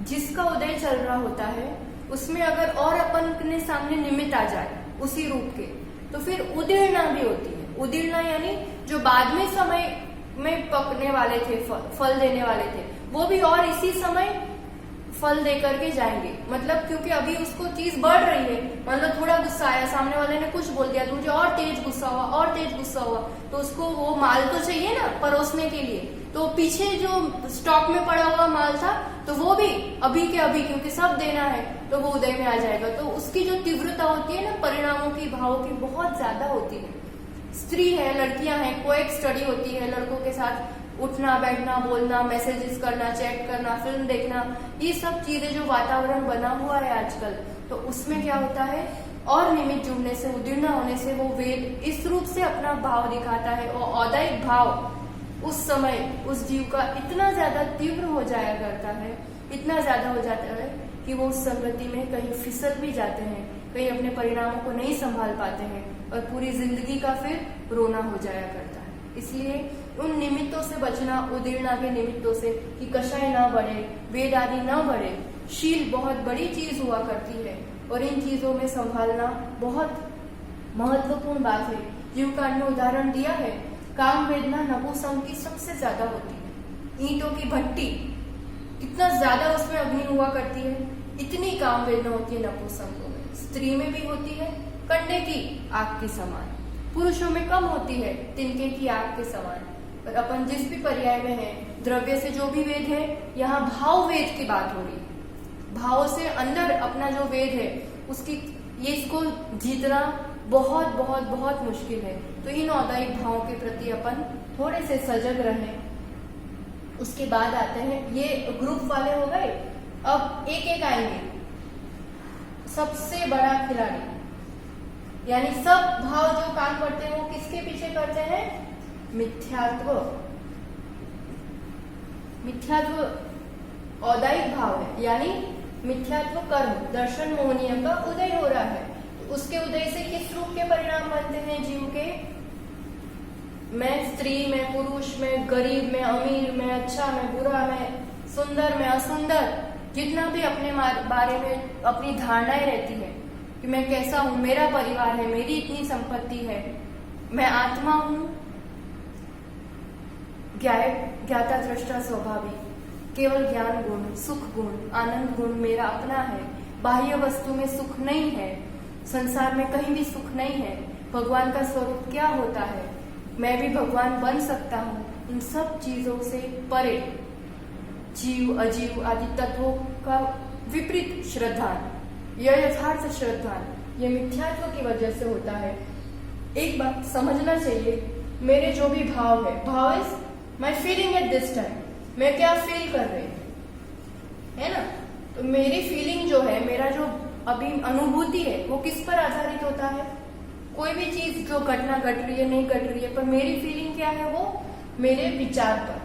जिसका उदय चल रहा होता है, उसमें अगर और अपन के सामने निमित्त आ जाए उसी रूप के, तो फिर उदीर्णा भी होती है। उदीर्णा यानी जो बाद में समय में पकने वाले थे, फल देने वाले थे, वो भी और इसी समय फल दे करके जाएंगे। मतलब क्योंकि अभी उसको चीज बढ़ रही है, मतलब थोड़ा गुस्सा आया, सामने वाले ने कुछ बोल दिया तो मुझे और तेज गुस्सा हुआ, और तेज गुस्सा हुआ, तो उसको वो माल तो चाहिए ना परोसने के लिए, तो पीछे जो स्टॉक में पड़ा हुआ माल था, तो वो भी अभी के अभी क्योंकि सब देना है, तो वो उदय में आ जाएगा। तो उसकी जो तीव्रता होती है ना, परिणामों की, भावों की, बहुत ज्यादा होती है। स्त्री है, लड़कियां हैं, कोएक स्टडी होती है, लड़कों के साथ उठना बैठना, बोलना, मैसेजेस करना, चैट करना, फिल्म देखना, ये सब चीजें जो वातावरण बना हुआ है आजकल, तो उसमें क्या होता है, और निमित्त जुड़ने से, उदीर्णा होने से वो वेद इस रूप से अपना भाव दिखाता है, और औदायिक भाव उस समय उस जीव का इतना ज्यादा तीव्र हो जाया करता है, इतना ज्यादा हो जाता है कि वो उस संगति में कहीं फिसल भी जाते हैं, कहीं अपने परिणामों को नहीं संभाल पाते हैं, और पूरी जिंदगी का फिर रोना हो जाया करता है। इसलिए उन निमित्तों से बचना, उदीर्णा के निमित्तों से, कि कषाय ना बढ़े, वेद आदि ना बढ़े, शील बहुत बड़ी चीज हुआ करती है, और इन चीजों में संभालना बहुत महत्वपूर्ण बात है। जीवकांड में उदाहरण दिया है, काम वेदना नपुंसक की सबसे ज्यादा होती है। ईंटों की भट्टी, कितना ज्यादा उसमें अग्नि हुआ करती है, इतनी काम वेदना होती है नपुंसकों में। स्त्री में भी होती है कंडे की आग के समान, पुरुषों में कम होती है तिनके की आग के समान। पर अपन जिस भी पर्याय में है, द्रव्य से जो भी वेद है, यहाँ भाव वेद की बात हो रही है। भाव से अंदर अपना जो वेद है, उसकी ये इसको जीतना बहुत बहुत बहुत मुश्किल है। तो इन औदायिक भावों के प्रति अपन थोड़े से सजग रहें। उसके बाद आते हैं, ये ग्रुप वाले हो गए, अब एक एक आएंगे। सबसे बड़ा खिलाड़ी, यानी सब भाव जो काम करते हैं वो किसके पीछे करते हैं, मिथ्यात्व औदायिक भाव है, यानी मिथ्यात्व कर्म दर्शन मोहनीय का उदय हो रहा है। तो उसके उदय से किस रूप के परिणाम बनते हैं जीव के? मैं स्त्री, मैं पुरुष, मैं गरीब, मैं अमीर, मैं अच्छा, मैं बुरा, मैं सुंदर, मैं असुंदर, जितना भी अपने बारे में अपनी धारणाएं रहती है कि मैं कैसा हूं, मेरा परिवार है, मेरी इतनी संपत्ति है, मैं आत्मा हूं, ज्ञाता दृष्टा स्वाभाविक, केवल ज्ञान गुण, सुख गुण, आनंद गुण मेरा अपना है, बाह्य वस्तु में सुख नहीं है, संसार में कहीं भी सुख नहीं है, भगवान का स्वरूप क्या होता है, मैं भी भगवान बन सकता हूँ, इन सब चीजों से परे जीव अजीव आदि तत्वों का विपरीत श्रद्धान, यह यथार्थ श्रद्धान, यह मिथ्यात्व की वजह से होता है। एक बात समझना चाहिए, मेरे जो भी भाव है, भाव is my feeling at this time, मैं क्या फील कर रही हूँ, है ना। तो मेरी फीलिंग जो है, मेरा जो अभी अनुभूति है, वो किस पर आधारित होता है? कोई भी चीज जो घटना घट रही है, नहीं घट रही है, पर मेरी फीलिंग क्या है, वो मेरे विचार पर,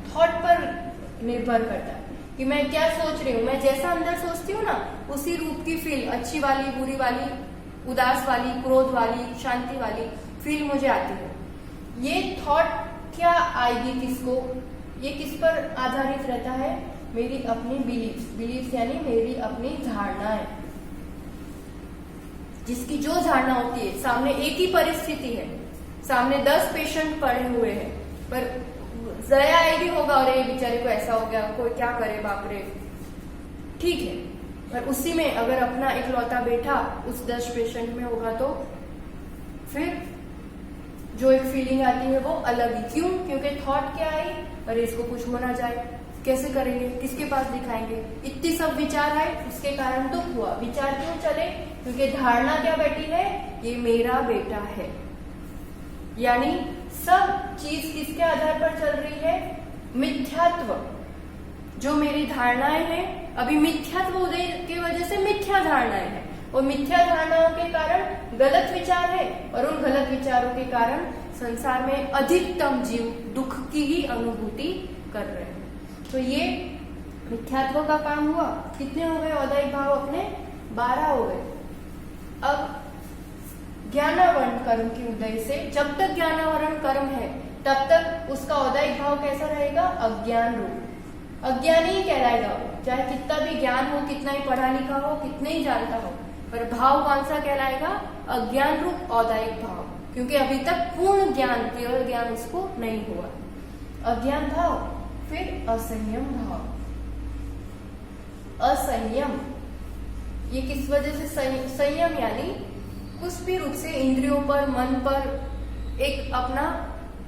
थॉट पर निर्भर करता है कि मैं क्या सोच रही हूँ। मैं जैसा अंदर सोचती हूँ ना, उसी रूप की फील, अच्छी वाली, बुरी वाली, उदास वाली, क्रोध वाली, शांति वाली फील मुझे आती है। ये थॉट क्या आएगी किसको, ये किस पर आधारित रहता है? मेरी अपनी बिलीफ यानी मेरी अपनी धारणाएं। जिसकी जो धारणा होती है, सामने एक ही परिस्थिति है, सामने 10 पेशेंट पड़े हुए हैं, पर जया आएगी होगा, और ये बेचारे को ऐसा हो गया, कोई क्या करे, बाप रे, ठीक है, पर उसी में अगर अपना इकलौता बेटा उस 10 पेशेंट में होगा तो फिर जो एक फीलिंग आती है वो अलग ही। क्यों? क्योंकि थॉट क्या आई, अरे इसको कुछ हो ना जाए, कैसे करेंगे, किसके पास दिखाएंगे, इतनी सब विचार आए, उसके कारण दुख हुआ। विचार क्यों चले? क्योंकि धारणा क्या बैठी है, ये मेरा बेटा है। यानी सब चीज किसके आधार पर चल रही है? मिथ्यात्व। जो मेरी धारणाएं हैं, अभी मिथ्यात्व उदय की वजह से मिथ्या धारणाएं हैं, और मिथ्या धारणाओं के कारण गलत विचार है, और उन गलत विचारों के कारण संसार में अधिकतम जीव दुख की ही अनुभूति कर रहे हैं। तो ये मिथ्यात्व का काम हुआ। कितने हो गए औदायिक भाव अपने? 12 हो गए। अब ज्ञानावरण कर्म के उदय से, जब तक ज्ञानावरण कर्म है तब तक उसका औदायिक भाव कैसा रहेगा? अज्ञान रूप। अज्ञानी ही कहलाएगा वो, चाहे कितना भी ज्ञान हो, कितना ही पढ़ा लिखा हो, कितने ही जानता हो, पर भाव कौन सा कहलाएगा? अज्ञान रूप औदायिक भाव, क्योंकि अभी तक पूर्ण ज्ञान, केवल ज्ञान उसको नहीं हुआ। अज्ञान भाव, फिर असंयम भाव। असंयम, ये किस वजह से? संयम यानी कुछ भी रूप से इंद्रियों पर, मन पर एक अपना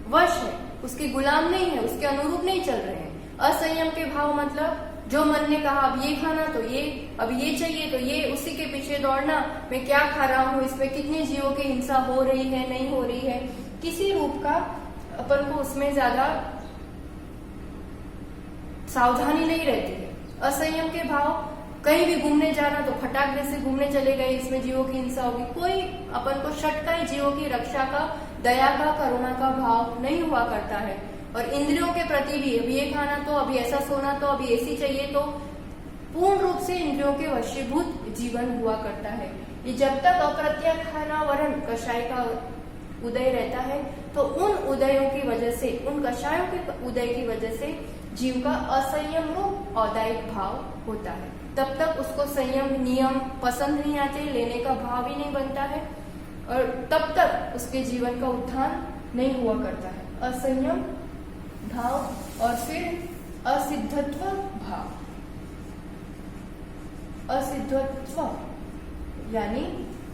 वश है, उसके गुलाम नहीं है, उसके अनुरूप नहीं चल रहे हैं। असंयम के भाव मतलब जो मन ने कहा अब ये खाना तो ये, अब ये चाहिए तो ये, उसी के पीछे दौड़ना, मैं क्या खा रहा हूँ, इसमें कितने जीवों की हिंसा हो रही है, नहीं हो रही है, किसी रूप का अपन को उसमें ज्यादा सावधानी नहीं रहती है। असंयम के भाव, कहीं भी घूमने जाना तो फटाक से घूमने चले गए, इसमें जीवों की हिंसा होगी, कोई अपन को शटका ही जीवों की रक्षा का, दया का, करुणा का भाव नहीं हुआ करता है। और इंद्रियों के प्रति भी, अब ये खाना तो, अभी ऐसा सोना तो, अभी ऐसी चाहिए तो, पूर्ण रूप से इंद्रियों के वशीभूत जीवन हुआ करता है। ये जब तक अप्रत्याख्यानावरण कषाय का उदय रहता है, तो उन उदयों की वजह से, उन कषायों के उदय की वजह से जीव का असंयम रूप औदायिक भाव होता है। तब तक उसको संयम नियम पसंद नहीं आते, लेने का भाव ही नहीं बनता है, और तब तक उसके जीवन का उत्थान नहीं हुआ करता है। असंयम भाव, और फिर असिद्धत्व भाव। असिद्धत्व यानी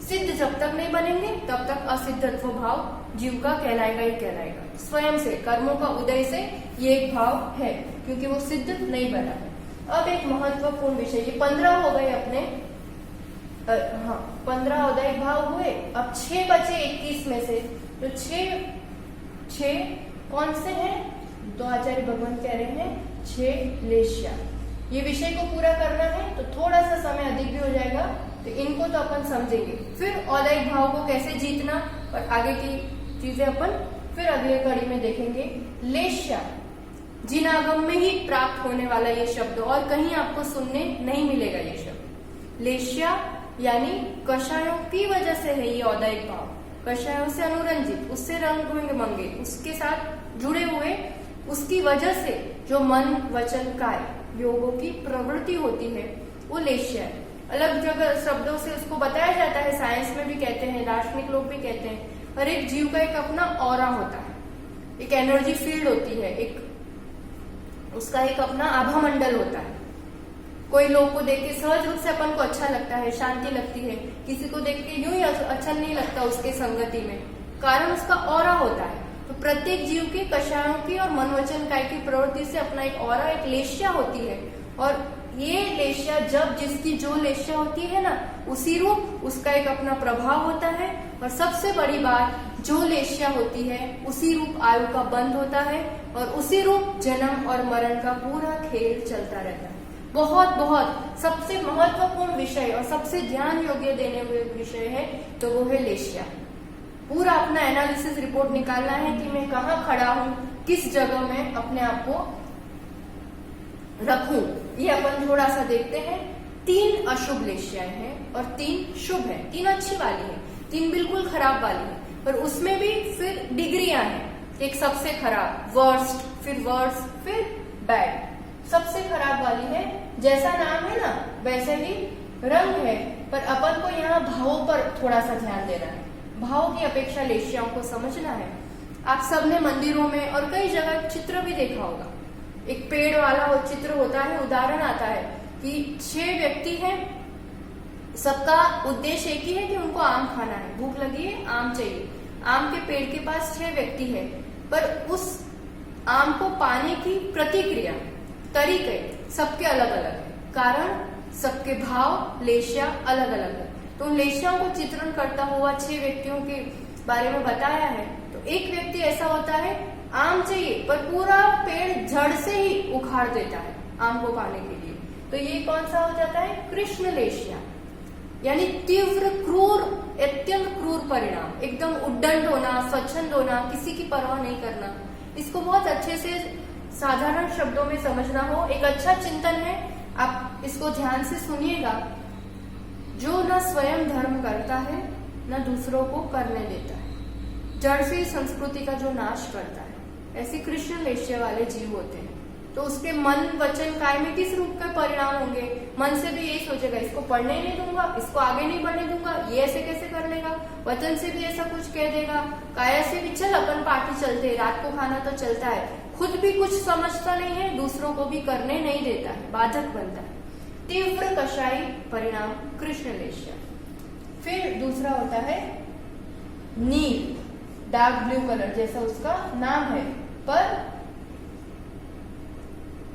सिद्ध जब तक नहीं बनेंगे तब तक असिद्धत्व भाव जीव का कहलाएगा ही कहलाएगा। स्वयं से, कर्मों का उदय से ये एक भाव है, क्योंकि वो सिद्ध नहीं बना है। अब एक महत्वपूर्ण विषय, ये 15 हो गए अपने, 15 औदायिक भाव हुए। अब 6 बचे 21 में से, तो 6 कौन से हैं? तो आचार्य भगवान कह रहे हैं 6 लेश्या। ये विषय को पूरा करना है तो थोड़ा सा समय अधिक भी हो जाएगा, तो इनको तो अपन समझेंगे, फिर औदायिक भाव को कैसे जीतना और आगे की चीजें अपन फिर अगले कड़ी में देखेंगे लेश्या, जिनागम में ही प्राप्त होने वाला ये शब्द और कहीं आपको सुनने नहीं मिलेगा ये शब्द। लेश्या यानी कषायों की वजह से है ये औदयिक भाव, कषायों से अनुरंजित, उससे रंग मंगे, उसके साथ जुड़े हुए, उसकी वजह से जो मन वचन काय योगों की प्रवृत्ति होती है वो लेश्या है। अलग जगह शब्दों से उसको बताया जाता है, साइंस में भी कहते हैं, दार्शनिक लोग भी कहते हैं। हर एक जीव का एक अपना ऑरा होता है, एक एनर्जी फील्ड होती है, एक उसका एक अपना आभा मंडल होता है। कोई लोग को देख के सहज रूप से अपन को अच्छा लगता है, शांति लगती है, किसी को देख के यूं ही अच्छा नहीं लगता उसके संगति में, कारण उसका ऑरा होता है। तो प्रत्येक जीव के कषायों की और मन वचन काय की प्रवृत्ति से अपना एक ऑरा, एक लेश्या होती है। और ये लेश्या जब जिसकी जो लेश्या होती है ना, उसी रूप उसका एक अपना प्रभाव होता है। और सबसे बड़ी बात, जो लेश्या होती है उसी रूप आयु का बंध होता है और उसी रूप जन्म और मरण का पूरा खेल चलता रहता है। बहुत बहुत सबसे महत्वपूर्ण विषय और सबसे ध्यान योग्य देने हुए विषय है तो वो है लेश्या। पूरा अपना एनालिसिस रिपोर्ट निकालना है कि मैं कहाँ खड़ा हूँ, किस जगह में अपने आप को रखूं। ये अपन थोड़ा सा देखते हैं। 3 अशुभ लेश्याएं हैं और 3 शुभ है। 3 अच्छी वाली है, 3 बिल्कुल खराब वाली है, पर उसमें भी फिर डिग्रियां हैं। एक सबसे खराब, वर्स्ट, फिर बैड। सबसे खराब वाली है, जैसा नाम है ना वैसे ही रंग है, पर अपन को यहाँ भावों पर थोड़ा सा ध्यान देना है। भावों की अपेक्षा लेश्याओं को समझना है। आप सबने मंदिरों में और कई जगह चित्र भी देखा होगा, एक पेड़ वाला वो चित्र होता है, उदाहरण आता है कि 6 व्यक्ति हैं, सबका उद्देश्य एक ही है कि उनको आम खाना है, भूख लगी है, आम चाहिए। आम के पेड़ के पास 6 व्यक्ति है, पर उस आम को पाने की प्रतिक्रिया, तरीके सबके अलग अलग है, कारण सबके भाव, लेश्या अलग अलग है। तो उन लेश्याओं को चित्रण करता हुआ 6 व्यक्तियों के बारे में बताया है। तो एक व्यक्ति ऐसा होता है, आम चाहिए पर पूरा पेड़ जड़ से ही उखाड़ देता है आम को पाने के लिए। तो ये कौन सा हो जाता है? कृष्ण लेश्या, यानी तीव्र, क्रूर, अत्यंत क्रूर परिणाम, एकदम उद्दंड होना, स्वच्छंद होना, किसी की परवाह नहीं करना। इसको बहुत अच्छे से साधारण शब्दों में समझना हो, एक अच्छा चिंतन है, आप इसको ध्यान से सुनिएगा। जो न स्वयं धर्म करता है न दूसरों को करने देता है, जड़ से संस्कृति का जो नाश करता है, ऐसे कृष्ण लेश्य वाले जीव होते हैं। तो उसके मन वचन काय में किस रूप के परिणाम होंगे? मन से भी यही सोचेगा, इसको पढ़ने नहीं दूंगा, इसको आगे नहीं बढ़ने दूंगा, ये ऐसे कैसे कर लेगा। वचन से भी ऐसा कुछ कह देगा, काया से भी चल अपन पार्टी चलते, रात को खाना तो चलता है, खुद भी कुछ समझता नहीं है, दूसरों को भी करने नहीं देता है, बाधक बनता है। तीव्र कषाई परिणाम कृष्ण लेश्य। फिर दूसरा होता है नील, डार्क ब्लू कलर जैसा उसका नाम है, पर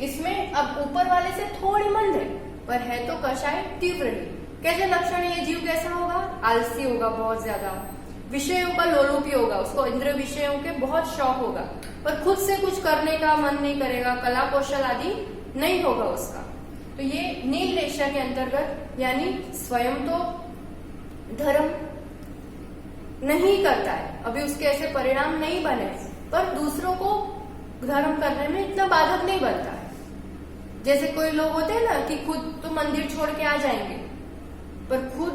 इसमें अब ऊपर वाले से थोड़ी मंद है, पर है तो कषाय तीव्र ही। कैसे लक्षण ये जीव कैसा होगा? आलसी होगा, बहुत ज्यादा विषयों का लोलुपी होगा, उसको इंद्र विषयों के बहुत शौक होगा, पर खुद से कुछ करने का मन नहीं करेगा, कला कौशल आदि नहीं होगा उसका। तो ये नील लेश्या के अंतर्गत, यानी स्वयं तो धर्म नहीं करता है, अभी उसके ऐसे परिणाम नहीं बने, पर दूसरों को धर्म करने में इतना बाधक नहीं बनता है। जैसे कोई लोग होते हैं ना कि खुद तो मंदिर छोड़ के आ जाएंगे, पर खुद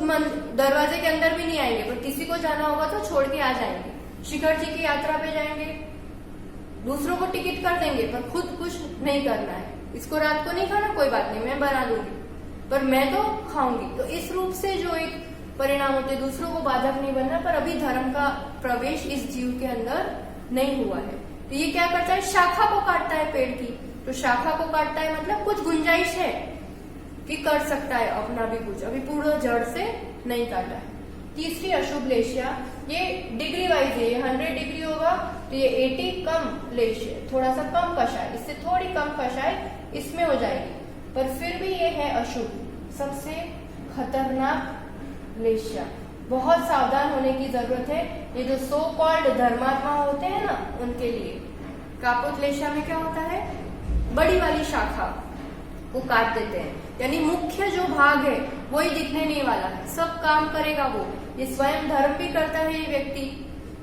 दरवाजे के अंदर भी नहीं आएंगे, पर किसी को जाना होगा तो छोड़ के आ जाएंगे। शिखर जी की यात्रा पे जाएंगे, दूसरों को टिकट कर देंगे, पर खुद कुछ नहीं करना है। इसको रात को नहीं खाना, कोई बात नहीं, मैं बना दूंगी, पर मैं तो खाऊंगी। तो इस रूप से जो एक परिणाम होते, दूसरों को बाधक नहीं बनना, पर अभी धर्म का प्रवेश इस जीव के अंदर नहीं हुआ है। तो ये क्या करता है? शाखा को काटता है पेड़ की। तो शाखा को काटता है मतलब कुछ गुंजाइश है कि कर सकता है अपना भी कुछ, अभी पूरा जड़ से नहीं काटा है। तीसरी अशुभ लेश्या, ये डिग्री वाइज है, ये 100 डिग्री होगा तो ये 80 कम लेश्य, थोड़ा सा कम कषाय, इससे थोड़ी कम कषाय इसमें हो जाएगी, पर फिर भी ये है अशुभ, सबसे खतरनाक लेश्या। बहुत सावधान होने की जरूरत है। ये जो सो कॉल्ड धर्मात्मा होते हैं ना, उनके लिए कापुत लेश्या में क्या होता है? बड़ी वाली शाखा को काट देते हैं, यानी मुख्य जो भाग है वही दिखने नहीं वाला है, सब काम करेगा वो। ये स्वयं धर्म भी करता है ये व्यक्ति,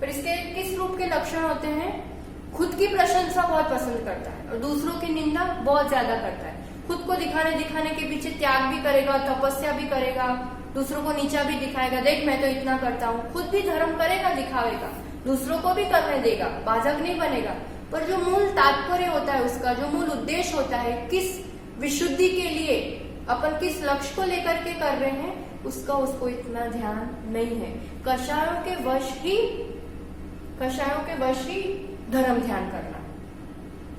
पर इसके किस रूप के लक्षण होते हैं? खुद की प्रशंसा बहुत पसंद करता है और दूसरों की निंदा बहुत ज्यादा करता है। खुद को दिखाने के पीछे त्याग भी करेगा, तपस्या भी करेगा, दूसरों को नीचा भी दिखाएगा, देख मैं तो इतना करता हूँ। खुद भी धर्म करेगा, दिखावेगा, दूसरों को भी करने देगा, बाधक नहीं बनेगा। पर जो मूल तात्पर्य होता है उसका, जो मूल उद्देश्य होता है, किस विशुद्धि के लिए अपन किस लक्ष्य को लेकर के कर रहे हैं, उसका उसको इतना ध्यान नहीं है। कषायों के वश ही धर्म ध्यान करना,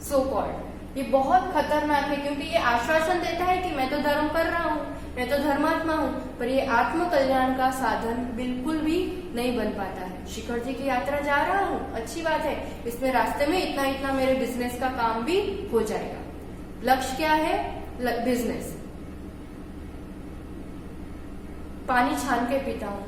सो कॉल्ड, ये बहुत खतरनाक है, क्योंकि ये आश्वासन देता है कि मैं तो धर्म कर रहा हूँ, मैं तो धर्मात्मा हूँ, पर ये आत्म कल्याण का साधन बिल्कुल भी नहीं बन पाता है। शिखर जी की यात्रा जा रहा हूँ, अच्छी बात है, इसमें रास्ते में इतना इतना मेरे बिजनेस का काम भी हो जाएगा। लक्ष्य क्या है? बिजनेस। पानी छान के पीता हूँ,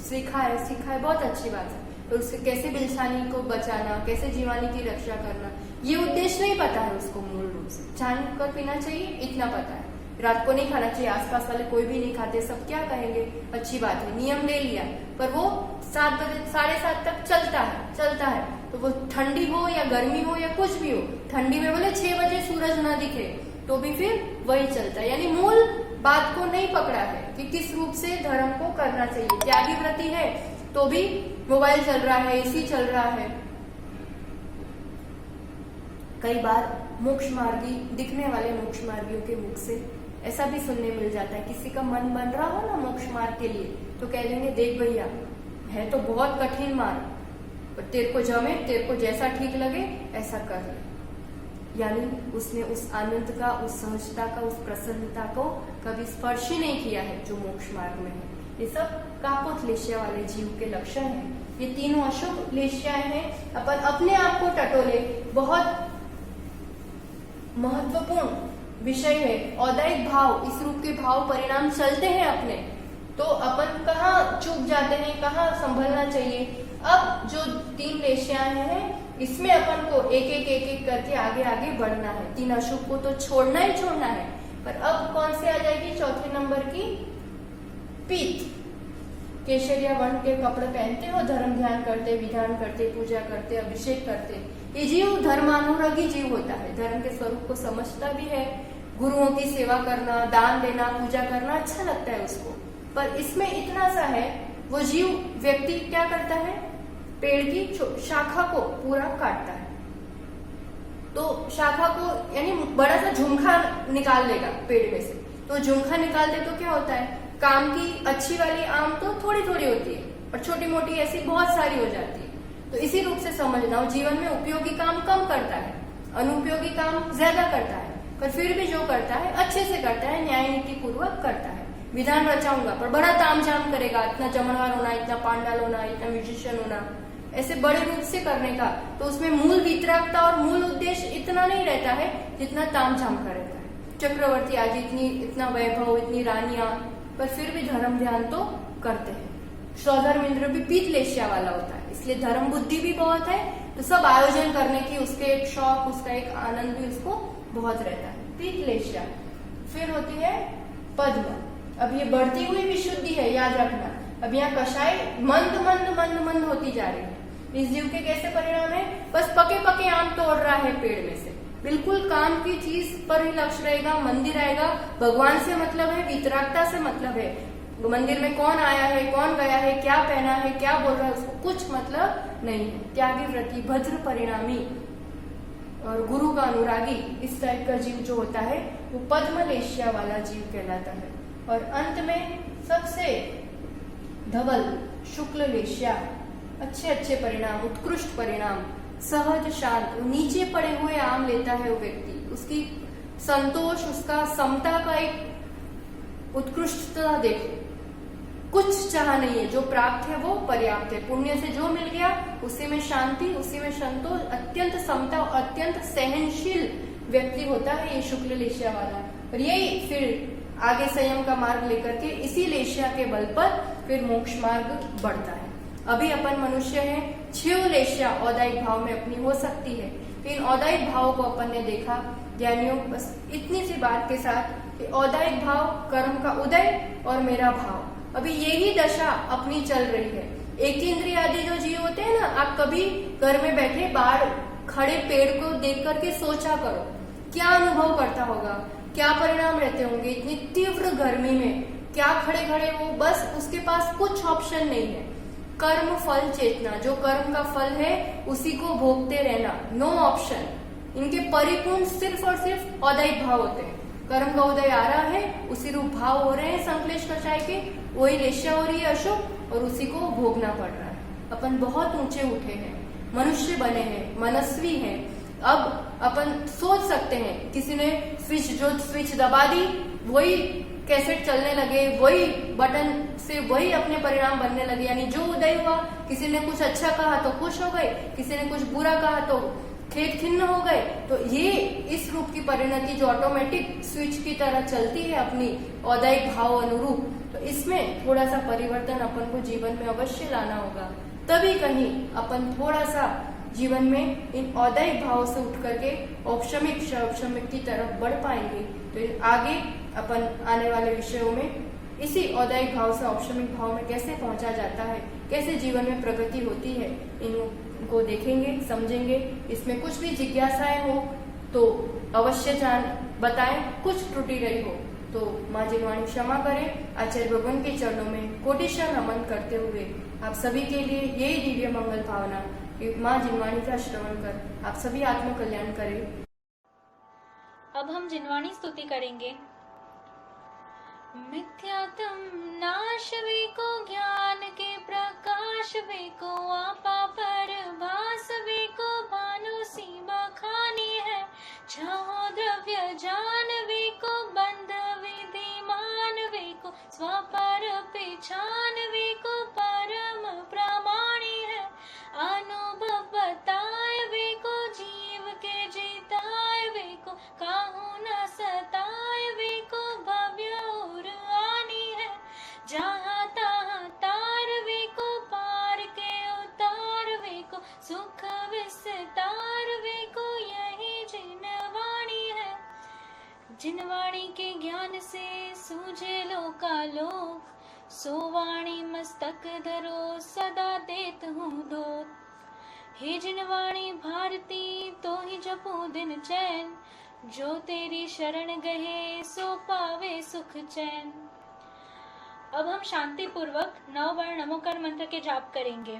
सीखा है, बहुत अच्छी बात है, तो उससे कैसे बिलछानी को बचाना, कैसे जीवानी की रक्षा करना, ये उद्देश्य नहीं पता है उसको। मूल रूप से छान कर पीना चाहिए, इतना पता है। रात को नहीं खाना चाहिए, आसपास वाले कोई भी नहीं खाते, सब क्या कहेंगे, अच्छी बात है, नियम ले लिया, पर वो 7 बजे 7:30 तक चलता है, तो वो ठंडी हो या गर्मी हो या कुछ भी हो, ठंडी में बोले 6 बजे सूरज ना दिखे तो भी फिर वही चलता है। यानी मूल बात को नहीं पकड़ा है कि किस रूप से धर्म को करना चाहिए। त्यागी व्रती है तो भी मोबाइल चल रहा है, एसी चल रहा है। कई बार मोक्ष मार्गी दिखने वाले मोक्ष मार्गियों के मुख से ऐसा भी सुनने मिल जाता है, किसी का मन बन रहा हो ना मोक्ष मार्ग के लिए, तो कह देंगे देख भैया है तो बहुत कठिन मार्ग, पर तेरे को जमे, तेरे को जैसा ठीक लगे ऐसा कर ले। यानी उसने उस आनंद का, उस सहजता का, उस प्रसन्नता को कभी स्पर्श ही नहीं किया है जो मोक्ष मार्ग में है। ये सब कापोत लेशिया वाले जीव के लक्षण हैं। ये तीनों अशुभ लेशियाएं हैं। अपन अपने आप को टटोले, बहुत महत्वपूर्ण विषय है औदायिक भाव, इस रूप के भाव परिणाम चलते हैं अपने, तो अपन कहाँ चूक जाते हैं, कहाँ संभलना चाहिए। अब जो 3 लेशियाएं हैं इसमें अपन को एक एक करके आगे बढ़ना है। 3 अशुभ को तो छोड़ना ही छोड़ना है, पर अब कौन से आ जाएगी? चौथे नंबर की पीत। केशरिया वर्ण के कपड़े पहनते हो, धर्म ध्यान करते, विधान करते, पूजा करते, अभिषेक करते, ये जीव धर्मानुरागी जीव होता है, धर्म के स्वरूप को समझता भी है। गुरुओं की सेवा करना, दान देना, पूजा करना अच्छा लगता है उसको, पर इसमें इतना सा है, वो जीव व्यक्ति क्या करता है? पेड़ की शाखा को पूरा काटता है, तो शाखा को यानी बड़ा सा झुमखा निकाल लेगा पेड़ में से, तो झुमखा निकालते तो क्या होता है? काम की अच्छी वाली आम तो थोड़ी थोड़ी होती है और छोटी मोटी ऐसी बहुत सारी हो जाती है। तो इसी रूप से समझना, वो जीवन में उपयोगी काम कम करता है, अनुपयोगी काम ज्यादा करता है, पर फिर भी जो करता है अच्छे से करता है, न्याय नीति पूर्वक करता है। विधान रचाऊंगा पर बड़ा तामझाम करेगा, इतना जमनवार होना, इतना पांडाल होना, इतना म्यूजिशियन होना, ऐसे बड़े रूप से करने का, तो उसमें मूल वितरागता और मूल उद्देश्य इतना नहीं रहता है जितना तामझाम का रहता है। चक्रवर्ती आज इतना वैभव, इतनी रानियां, पर फिर भी धर्म ध्यान तो करते हैं। स्वधर्मेंद्र भी पीत लेशिया वाला होता है, इसलिए धर्म बुद्धि भी बहुत है, तो सब आयोजन करने की उसके एक शौक, उसका एक आनंद भी उसको बहुत रहता है। पीत लेशिया। फिर होती है पद्म। अब ये बढ़ती हुई विशुद्धि है, याद रखना। अब यहाँ कषाय मंद मंद मंद मंद होती जा रही है। इस जीव के कैसे परिणाम है? बस पके पके आम तोड़ रहा है पेड़ में से, बिल्कुल काम की चीज पर ही लक्ष्य रहेगा, मंदिर आएगा, भगवान से मतलब है, वितरागता से मतलब है, मंदिर में कौन आया है, कौन गया है, क्या पहना है, क्या बोल रहा है, उसको कुछ मतलब नहीं है। त्यागी व्रती, भद्र परिणामी और गुरु का अनुरागी, इस टाइप का जीव जो होता है वो पद्म लेशिया वाला जीव कहलाता है। और अंत में सबसे धवल शुक्ल लेशिया, अच्छे परिणाम, उत्कृष्ट परिणाम, सहज शांत, नीचे पड़े हुए आम लेता है वो व्यक्ति, उसकी संतोष, उसका समता का एक उत्कृष्टता देखो, कुछ चाह नहीं है, जो प्राप्त है वो पर्याप्त है, पुण्य से जो मिल गया उसी में शांति, उसी में संतोष, अत्यंत समता और अत्यंत सहनशील व्यक्ति होता है ये शुक्ल लेशिया वाला। और यही फिर आगे संयम का मार्ग लेकर के इसी लेशिया के बल पर फिर मोक्ष मार्ग बढ़ता है। अभी अपन मनुष्य हैं, 6 लेशिया औदायिक भाव में अपनी हो सकती है। तो इन औदायिक भावों को अपन ने देखा ज्ञानियों, बस इतनी सी बात के साथ कि औदायिक भाव कर्म का उदय और मेरा भाव, अभी यही दशा अपनी चल रही है। एक इंद्रिय आदि जो जीव होते हैं ना, आप कभी घर में बैठे बाहर खड़े पेड़ को देख करके सोचा करो, क्या अनुभव करता होगा, क्या परिणाम रहते होंगे इतनी तीव्र गर्मी में, क्या खड़े खड़े वो, बस उसके पास कुछ ऑप्शन नहीं है। कर्म फल चेतना, जो कर्म का फल है उसी को भोगते रहना, नो ऑप्शन। इनके परिपूर्ण सिर्फ और सिर्फ औदैहिक भाव होते हैं। कर्म का उदय आ रहा है, उसी रूप भाव हो रहे हैं संश्लेष कषाय के, वही लेश्या हो रही है अशुभ, और उसी को भोगना पड़ रहा है। अपन बहुत ऊंचे उठे हैं, मनुष्य बने हैं, मनस्वी हैं। अब अपन सोच सकते हैं, किसी ने स्विच दबा दी, वही कैसेट चलने लगे, वही बटन से वही अपने परिणाम बनने लगे, यानी जो उदय हुआ, किसी ने कुछ अच्छा कहा तो खुश हो गए, किसी ने कुछ बुरा कहा तो खेत खिन्न हो गए। तो ये इस रूप की परिणति जो ऑटोमेटिक स्विच की तरह चलती है अपनी औदैहिक भाव अनुरूप, तो इसमें थोड़ा सा परिवर्तन अपन को जीवन में अवश्य लाना होगा। तभी कहीं अपन थोड़ा सा जीवन में इन औदैहिक भाव से उठ करके औपशमिक की तरफ बढ़ पाएंगे। तो आगे अपन आने वाले विषयों में इसी औदैहिक भाव से औपशमिक भाव में कैसे पहुंचा जाता है, कैसे जीवन में प्रगति होती है, इनको देखेंगे, समझेंगे। इसमें कुछ भी जिज्ञासाएं हो तो अवश्य बताएं, कुछ त्रुटि रही हो तो माँ जिनवाणी क्षमा करें। आचार्य भगवान के चरणों में कोटिशः नमन करते हुए आप सभी के लिए यही दिव्य मंगल भावना कि माँ जिनवाणी का श्रवण कर आप सभी आत्म कल्याण करें। अब हम जिनवाणी स्तुति करेंगे। मिथ्यात्म नाश वे को ज्ञान के प्रकाश वे को आपा पर भास वे को भानु सीमा खानी है। छहो द्रव्य जान वे को बंध विधिमान वे को स्वपर पहचान वे को परम प्रमाणी है। अनुभव बताए वे को जीव के जिताए वे को काहू न सताए वे को भव्य और आनी है। जहाँ तहाँ तार वे को पार के उतार वे को सुख विस्तार वे को यही जिनवाणी है। जिनवाणी के ज्ञान से सूझे लोकालोक सो वाणी मस्तक धरो सदा देत हूँ दोत। हे जिनवाणी भारती तो ही जपो दिन चैन जो तेरी शरण गहे सो पावे सुख चैन। अब हम शांति पूर्वक 9 बार नमोकार मंत्र के जाप करेंगे।